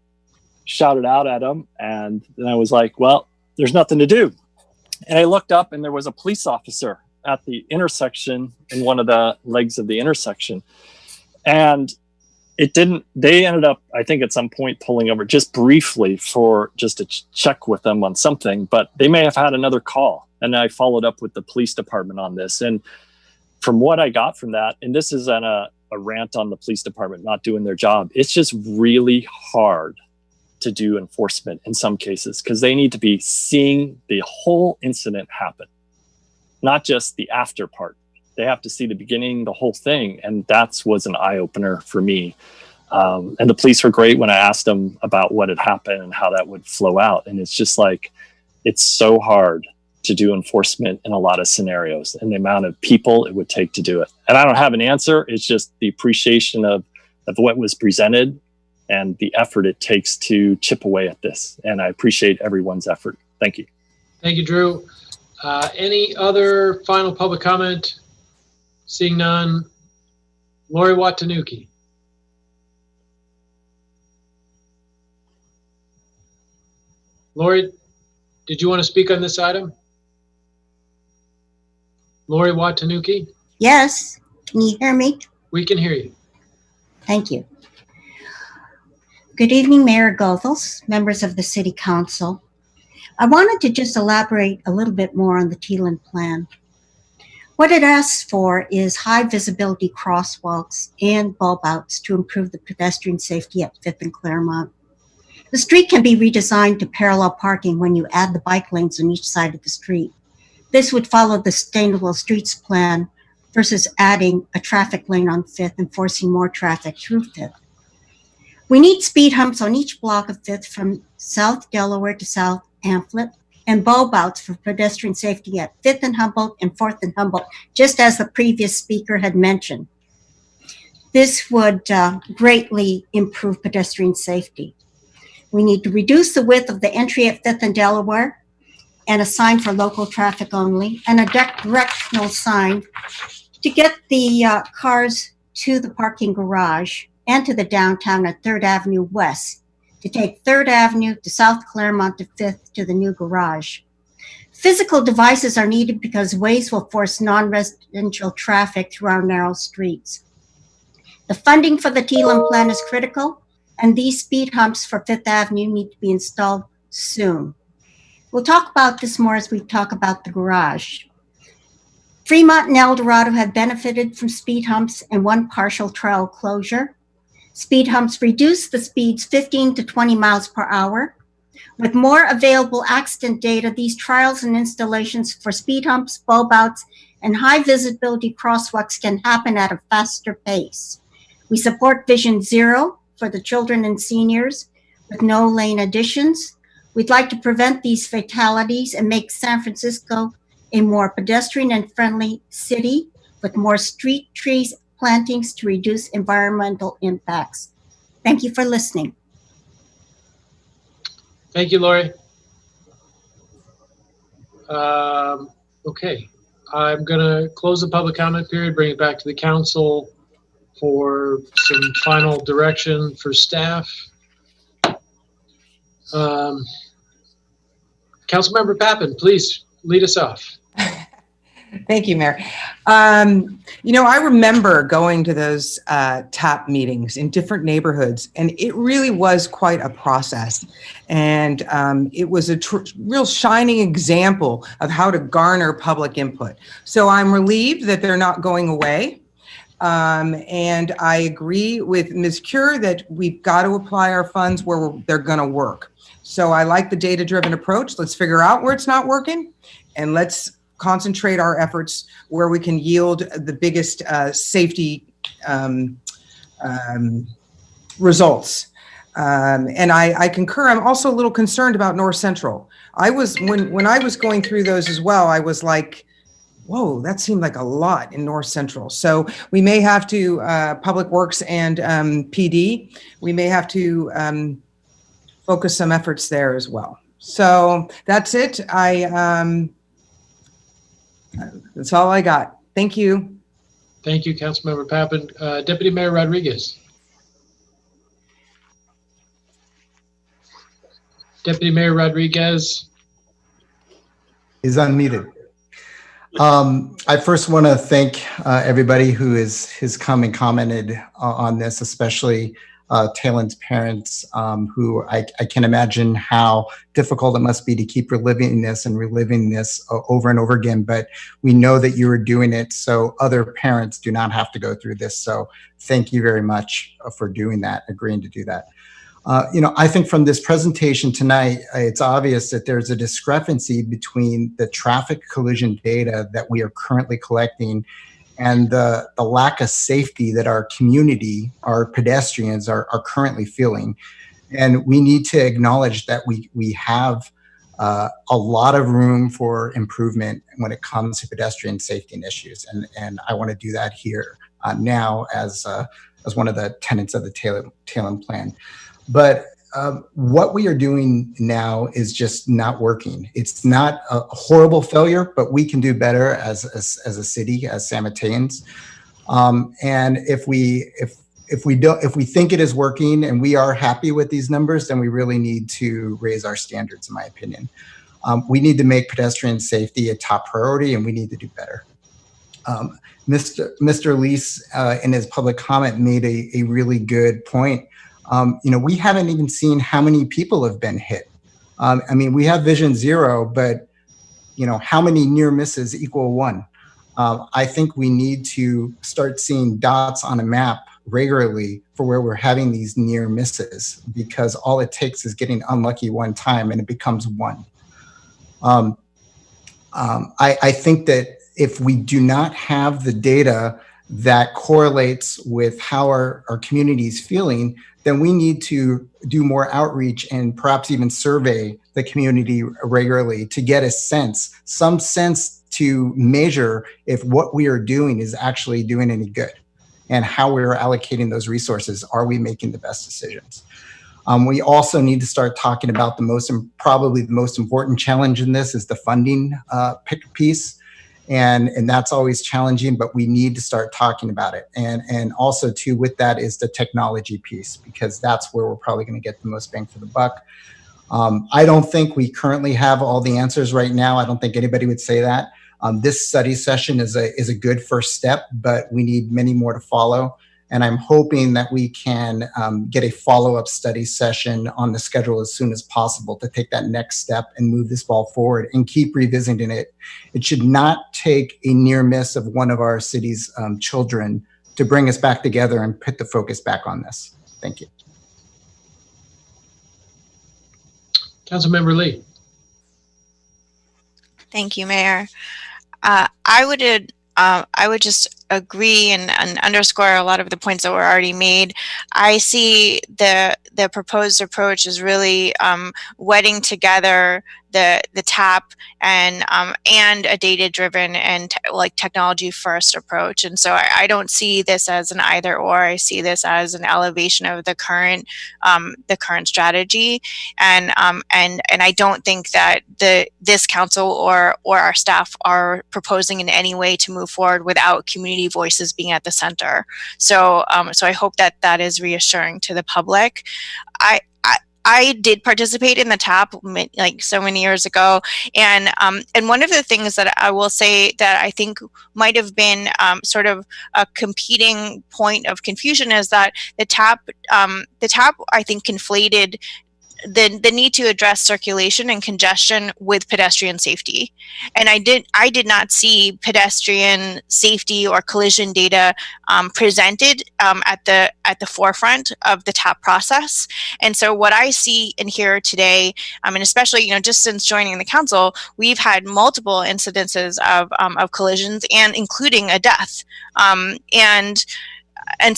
shouted out at them and then I was like, well, there's nothing to do. And I looked up and there was a police officer at the intersection in one of the legs of the intersection. And they ended up, I think at some point pulling over just briefly for just to check with them on something, but they may have had another call. And I followed up with the police department on this. And from what I got from that, and this isn't a rant on the police department not doing their job, it's just really hard to do enforcement in some cases because they need to be seeing the whole incident happen, not just the after part. They have to see the beginning, the whole thing. And that was an eye-opener for me. And the police were great when I asked them about what had happened and how that would flow out. And it's just like, it's so hard to do enforcement in a lot of scenarios and the amount of people it would take to do it. And I don't have an answer. It's just the appreciation of what was presented and the effort it takes to chip away at this. And I appreciate everyone's effort. Thank you. Thank you, Drew. Any other final public comment? Seeing none. Lori Watanuki. Lori, did you want to speak on this item? Lori Watanuki? Yes. Can you hear me? We can hear you. Thank you. Good evening, Mayor Goethals, members of the City Council. I wanted to just elaborate a little bit more on the Teelan plan. What it asks for is high visibility crosswalks and bulb outs to improve the pedestrian safety at 5th and Claremont. The street can be redesigned to parallel parking when you add the bike lanes on each side of the street. This would follow the Sustainable Streets plan versus adding a traffic lane on 5th and forcing more traffic through 5th. We need speed humps on each block of 5th from South Delaware to South Amplet and bulb outs for pedestrian safety at 5th and Humboldt and 4th and Humboldt, just as the previous speaker had mentioned. This would greatly improve pedestrian safety. We need to reduce the width of the entry at 5th and Delaware and a sign for local traffic only and a directional sign to get the cars to the parking garage and to the downtown at 3rd Avenue West, to take 3rd Avenue to South Claremont to 5th to the new garage. Physical devices are needed because ways will force non-residential traffic through our narrow streets. The funding for the Teelan plan is critical, and these speed humps for 5th Avenue need to be installed soon. We'll talk about this more as we talk about the garage. Fremont and El Dorado have benefited from speed humps and one partial trail closure. Speed humps reduce the speeds 15 to 20 miles per hour. With more available accident data, these trials and installations for speed humps, bulb outs, and high visibility crosswalks can happen at a faster pace. We support Vision Zero for the children and seniors with no lane additions. We'd like to prevent these fatalities and make San Francisco a more pedestrian and friendly city with more street trees plantings to reduce environmental impacts. Thank you for listening. Thank you, Lori. Okay, I'm going to close the public comment period, bring it back to the council for some final direction for staff. Councilmember Pappen, please lead us off. Thank you, Mayor. You know, I remember going to those TAP meetings in different neighborhoods, and it really was quite a process. And it was a real shining example of how to garner public input. So I'm relieved that they're not going away. And I agree with Ms. Cure that we've got to apply our funds where they're going to work. So I like the data-driven approach. Let's figure out where it's not working, and let's concentrate our efforts where we can yield the biggest safety results. And I concur. I'm also a little concerned about North Central. When I was going through those as well, I was like, whoa, that seemed like a lot in North Central. So we may have to, Public Works and PD, we may have to focus some efforts there as well. So that's it. That's all I got. Thank you. Thank you, Councilmember Pappen. Deputy Mayor Rodriguez. Deputy Mayor Rodriguez is unmuted. I first want to thank everybody who has come and commented on this, especially Taylon's parents, who I can imagine how difficult it must be to keep reliving this over and over again. But we know that you are doing it so other parents do not have to go through this. So thank you very much for doing that, agreeing to do that. You know, I think from this presentation tonight, it's obvious that there's a discrepancy between the traffic collision data that we are currently collecting and the lack of safety that our community, our pedestrians are currently feeling. And we need to acknowledge that we have a lot of room for improvement when it comes to pedestrian safety issues. And I want to do that here now as one of the tenets of the Taylon plan. But what we are doing now is just not working. It's not a horrible failure, but we can do better as a city, as San Mateans. And if we think it is working and we are happy with these numbers, then we really need to raise our standards, in my opinion. We need to make pedestrian safety a top priority, and we need to do better. Mr. Lease, in his public comment, made a really good point. You know, we haven't even seen how many people have been hit. I mean, we have Vision Zero, but, you know, how many near misses equal 1? I think we need to start seeing dots on a map regularly for where we're having these near misses, because all it takes is getting unlucky one time and it becomes 1. I think that if we do not have the data that correlates with how our community is feeling, then we need to do more outreach and perhaps even survey the community regularly to get some sense to measure if what we are doing is actually doing any good and how we're allocating those resources. Are we making the best decisions? We also need to start talking about probably the most important challenge in this is the funding piece. And that's always challenging, but we need to start talking about it. And also too, with that is the technology piece, because that's where we're probably going to get the most bang for the buck. I don't think we currently have all the answers right now. I don't think anybody would say that. This study session is a good first step, but we need many more to follow. And I'm hoping that we can get a follow-up study session on the schedule as soon as possible to take that next step and move this ball forward and keep revisiting it. It should not take a near miss of one of our city's children to bring us back together and put the focus back on this. Thank you. Councilmember Lee. Thank you, Mayor. I would just agree and underscore a lot of the points that were already made. I see the proposed approach is really wedding together the TAP and a data-driven and technology-first approach. And so I don't see this as an either-or. I see this as an elevation of the current strategy. And I don't think that this council or our staff are proposing in any way to move forward without community voices being at the center. So I hope that is reassuring to the public. I did participate in the TAP like so many years ago, and one of the things that I will say that I think might have been sort of a competing point of confusion is that the TAP I think conflated the need to address circulation and congestion with pedestrian safety. And I did not see pedestrian safety or collision data presented at the forefront of the TAP process. And so what I see and hear today, and especially, just since joining the council, we've had multiple incidences of collisions and including a death. And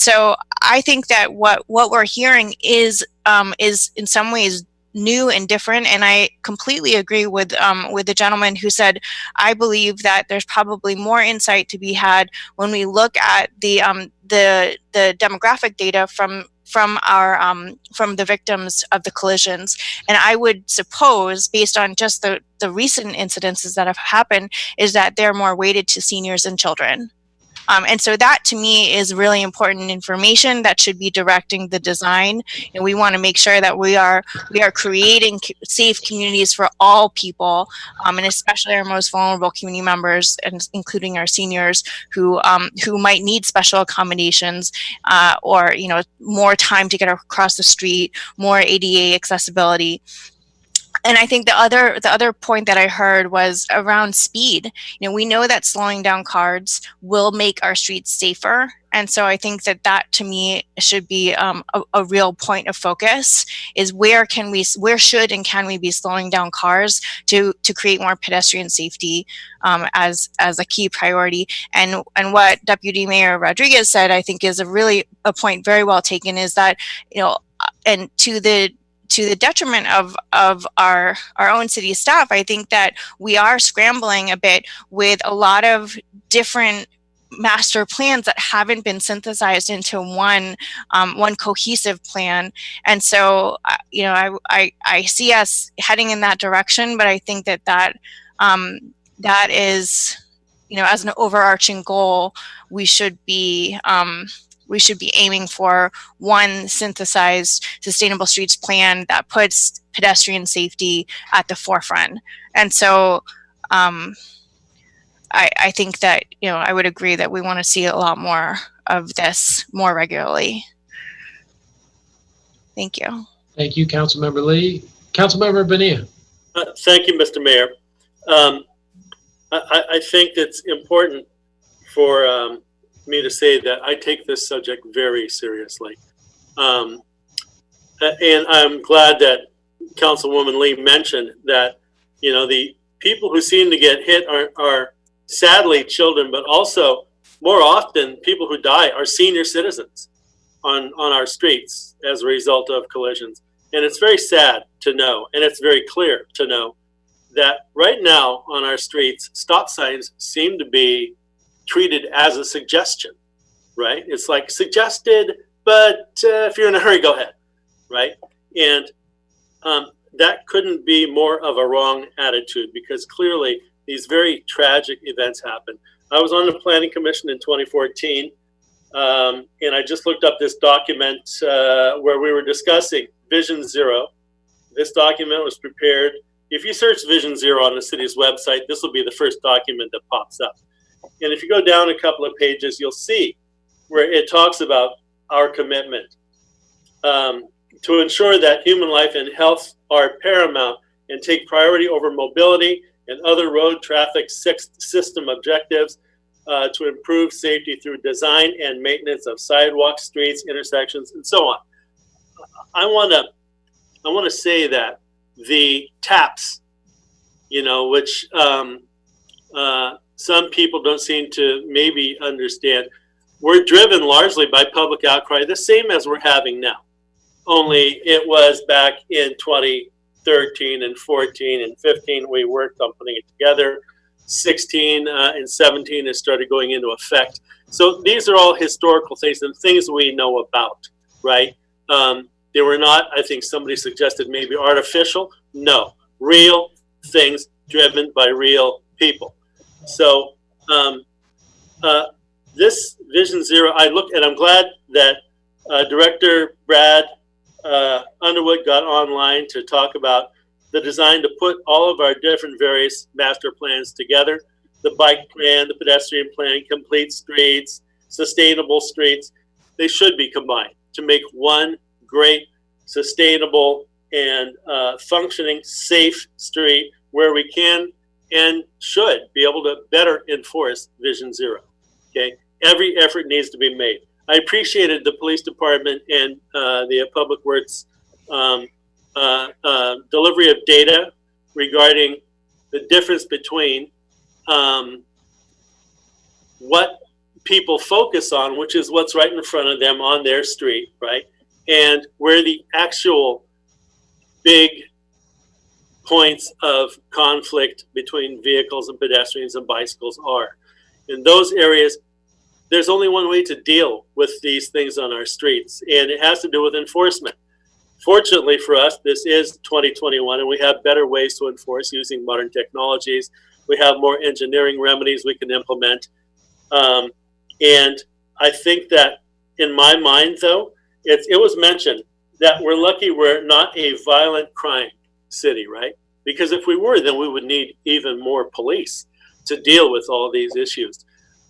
so I think that what we're hearing is in some ways new and different. And I completely agree with the gentleman who said, I believe that there's probably more insight to be had when we look at the demographic data from the victims of the collisions. And I would suppose, based on just the recent incidences that have happened, is that they're more weighted to seniors and children. And so that to me is really important information that should be directing the design. And we want to make sure that we are creating safe communities for all people, and especially our most vulnerable community members, and including our seniors who might need special accommodations, or more time to get across the street, more ADA accessibility. And I think the other point that I heard was around speed. We know that slowing down cars will make our streets safer. And so I think that to me should be a real point of focus, is where should and can we be slowing down cars to create more pedestrian safety as a key priority. And what Deputy Mayor Rodriguez said, I think, is a point very well taken, is that, and to the detriment of our own city staff, I think that we are scrambling a bit with a lot of different master plans that haven't been synthesized into one cohesive plan. And so, I see us heading in that direction, but I think that is, as an overarching goal, we should be aiming for one synthesized sustainable streets plan that puts pedestrian safety at the forefront. And so I think that, I would agree that we want to see a lot more of this more regularly. Thank you. Thank you, Councilmember Lee. Councilmember Bonilla. Thank you, Mr. Mayor. I think it's important for me to say that I take this subject very seriously. And I'm glad that Councilwoman Lee mentioned that, the people who seem to get hit are sadly children, but also more often people who die are senior citizens on our streets as a result of collisions. And it's very sad to know, and it's very clear to know, that right now on our streets, stop signs seem to be treated as a suggestion, right? It's like suggested, but if you're in a hurry, go ahead, right? And that couldn't be more of a wrong attitude, because clearly these very tragic events happen. I was on the Planning Commission in 2014, and I just looked up this document where we were discussing Vision Zero. This document was prepared. If you search Vision Zero on the city's website, this will be the first document that pops up. And if you go down a couple of pages, you'll see where it talks about our commitment to ensure that human life and health are paramount and take priority over mobility and other road traffic system objectives, to improve safety through design and maintenance of sidewalks, streets, intersections, and so on. I want to say that the TAPs, which some people don't seem to maybe understand. We're driven largely by public outcry, the same as we're having now. Only it was back in 2013 and 14 and 15, we worked on putting it together. 16 and 17 has started going into effect. So these are all historical things and things we know about, right? They were not, I think somebody suggested maybe artificial. No, real things driven by real people. So this Vision Zero, I'm glad that Director Brad Underwood got online to talk about the design to put all of our different various master plans together. The bike plan, the pedestrian plan, complete streets, sustainable streets, they should be combined to make one great, sustainable, and functioning, safe street where we can and should be able to better enforce Vision Zero. Okay, every effort needs to be made. I appreciated the police department and the public works delivery of data regarding the difference between what people focus on, which is what's right in front of them on their street, right? And where the actual big points of conflict between vehicles and pedestrians and bicycles are. In those areas, there's only one way to deal with these things on our streets, and it has to do with enforcement. Fortunately for us, this is 2021, and we have better ways to enforce using modern technologies. We have more engineering remedies we can implement. And I think that in my mind, though, it was mentioned that we're lucky we're not a violent crime city, right? Because if we were, then we would need even more police to deal with all these issues.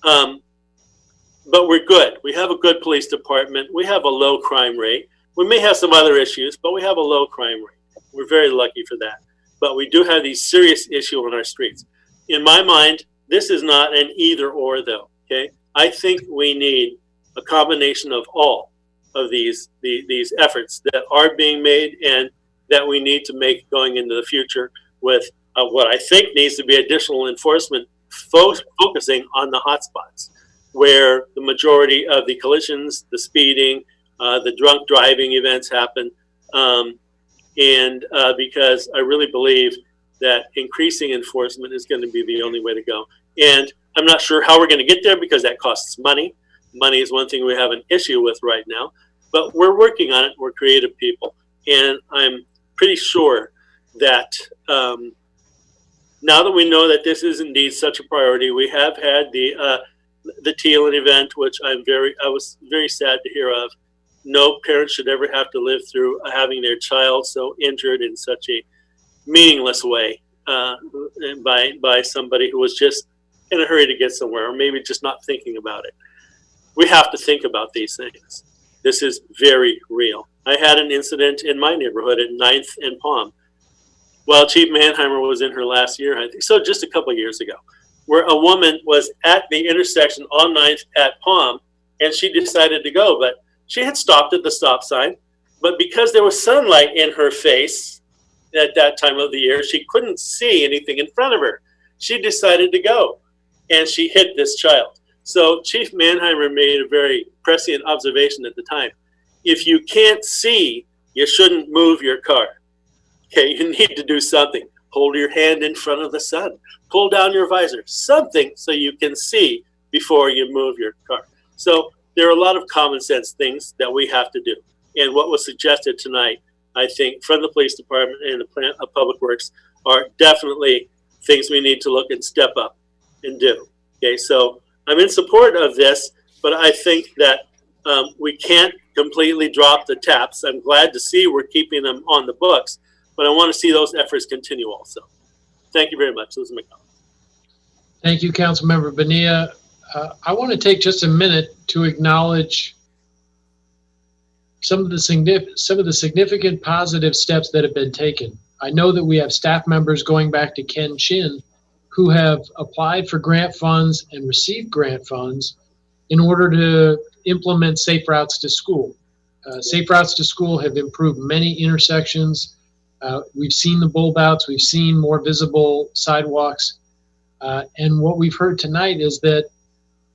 But we're good. We have a good police department. We have a low crime rate. We may have some other issues, but we have a low crime rate. We're very lucky for that. But we do have these serious issues on our streets. In my mind, this is not an either or, though. Okay, I think we need a combination of all of these efforts that are being made and that we need to make going into the future with what I think needs to be additional enforcement focusing on the hotspots where the majority of the collisions, the speeding, the drunk driving events happen. Because I really believe that increasing enforcement is going to be the only way to go. And I'm not sure how we're going to get there because that costs money. Money is one thing we have an issue with right now, but we're working on it. We're creative people. And I'm pretty sure that now that we know that this is indeed such a priority, we have had the Thielen event, which I was very sad to hear of. No parent should ever have to live through having their child so injured in such a meaningless way by somebody who was just in a hurry to get somewhere, or maybe just not thinking about it. We have to think about these things. This is very real. I had an incident in my neighborhood at 9th and Palm. Well, Chief Manheimer was in her last year, I think, so just a couple of years ago, where a woman was at the intersection on 9th at Palm, and she decided to go, but she had stopped at the stop sign, but because there was sunlight in her face at that time of the year, she couldn't see anything in front of her. She decided to go, and she hit this child. So Chief Manheimer made a very prescient observation at the time. If you can't see, you shouldn't move your car. Okay, you need to do something. Hold your hand in front of the sun. Pull down your visor. Something so you can see before you move your car. So there are a lot of common sense things that we have to do. And what was suggested tonight, I think, from the police department and the plant of public works are definitely things we need to look and step up and do. Okay, so I'm in support of this, but I think that we can't completely drop the taps. I'm glad to see we're keeping them on the books, but I want to see those efforts continue also. Thank you very much. Those are my comments. Thank you, Councilmember Bonilla. I want to take just a minute to acknowledge some of the significant positive steps that have been taken. I know that we have staff members going back to Ken Chin who have applied for grant funds and received grant funds in order to implement safe routes to school. Safe routes to school have improved many intersections. We've seen the bulb outs. We've seen more visible sidewalks. And what we've heard tonight is that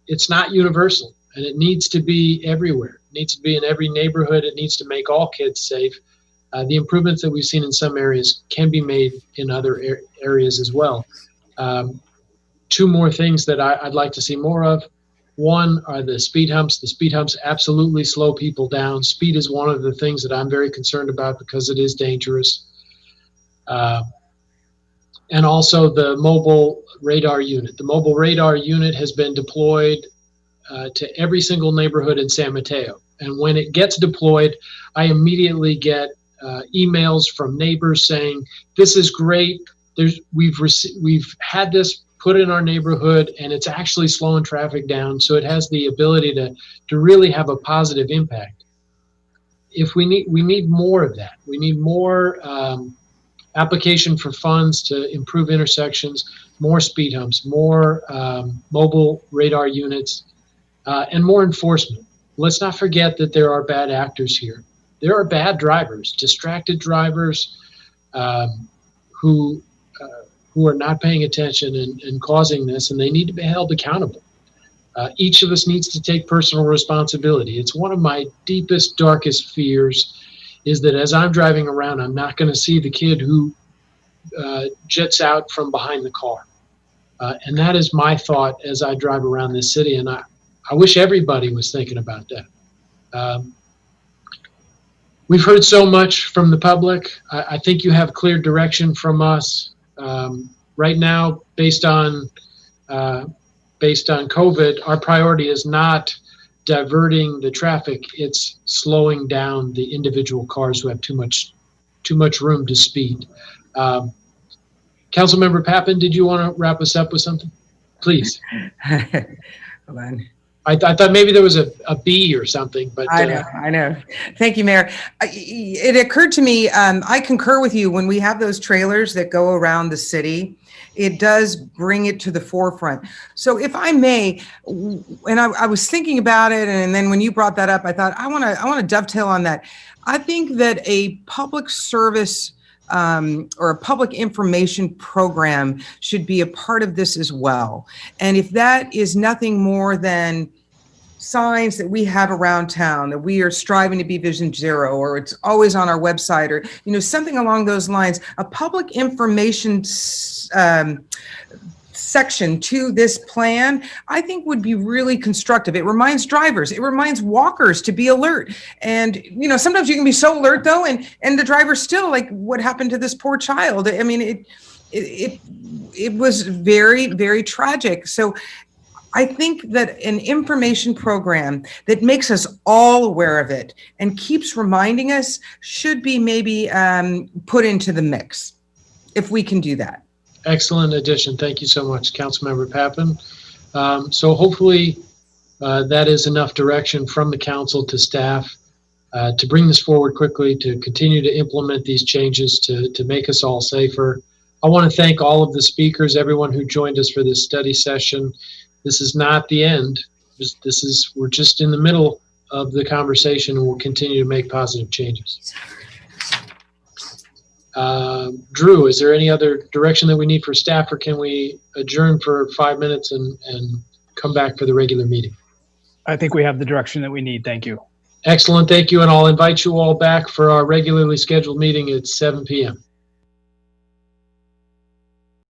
it's not universal, and it needs to be everywhere. It needs to be in every neighborhood. It needs to make all kids safe. The improvements that we've seen in some areas can be made in other areas as well. Two more things that I'd like to see more of. One are the speed humps. The speed humps absolutely slow people down. Speed is one of the things that I'm very concerned about because it is dangerous. And also the mobile radar unit. The mobile radar unit has been deployed to every single neighborhood in San Mateo. And when it gets deployed, I immediately get emails from neighbors saying, "This is great. We've had this put in our neighborhood, and it's actually slowing traffic down." So it has the ability to really have a positive impact. We need more of that. We need more application for funds to improve intersections, more speed humps, more mobile radar units, and more enforcement. Let's not forget that there are bad actors here. There are bad drivers, distracted drivers who are not paying attention and causing this, and they need to be held accountable. Each of us needs to take personal responsibility. It's one of my deepest, darkest fears is that as I'm driving around, I'm not going to see the kid who jets out from behind the car. And that is my thought as I drive around this city, and I wish everybody was thinking about that. We've heard so much from the public. I think you have clear direction from us. Right now, based on COVID, our priority is not diverting the traffic. It's slowing down the individual cars who have too much room to speed. Councilmember Pappen, did you want to wrap us up with something? Please. Hold on. I thought maybe there was a B or something, but I know. Thank you, Mayor. It occurred to me, I concur with you when we have those trailers that go around the city. It does bring it to the forefront. So if I may, and I was thinking about it, and then when you brought that up, I thought I want to dovetail on that. I think that a public service or a public information program should be a part of this as well. And if that is nothing more than signs that we have around town that we are striving to be vision zero, or it's always on our website, or something along those lines, a public information section to this plan, I think would be really constructive. It reminds drivers, it reminds walkers to be alert. And, sometimes you can be so alert though, and the driver still, like what happened to this poor child. I mean, it was very, very tragic. So I think that an information program that makes us all aware of it and keeps reminding us should be maybe put into the mix, if we can do that. Excellent addition. Thank you so much, Councilmember Pappen. So hopefully that is enough direction from the council to staff to bring this forward quickly, to continue to implement these changes to make us all safer. I want to thank all of the speakers, everyone who joined us for this study session. This is not the end. We're just in the middle of the conversation, and we'll continue to make positive changes. Drew, is there any other direction that we need for staff, or can we adjourn for 5 minutes and come back for the regular meeting? I think we have the direction that we need. Thank you. Excellent. Thank you. And I'll invite you all back for our regularly scheduled meeting at 7 p.m.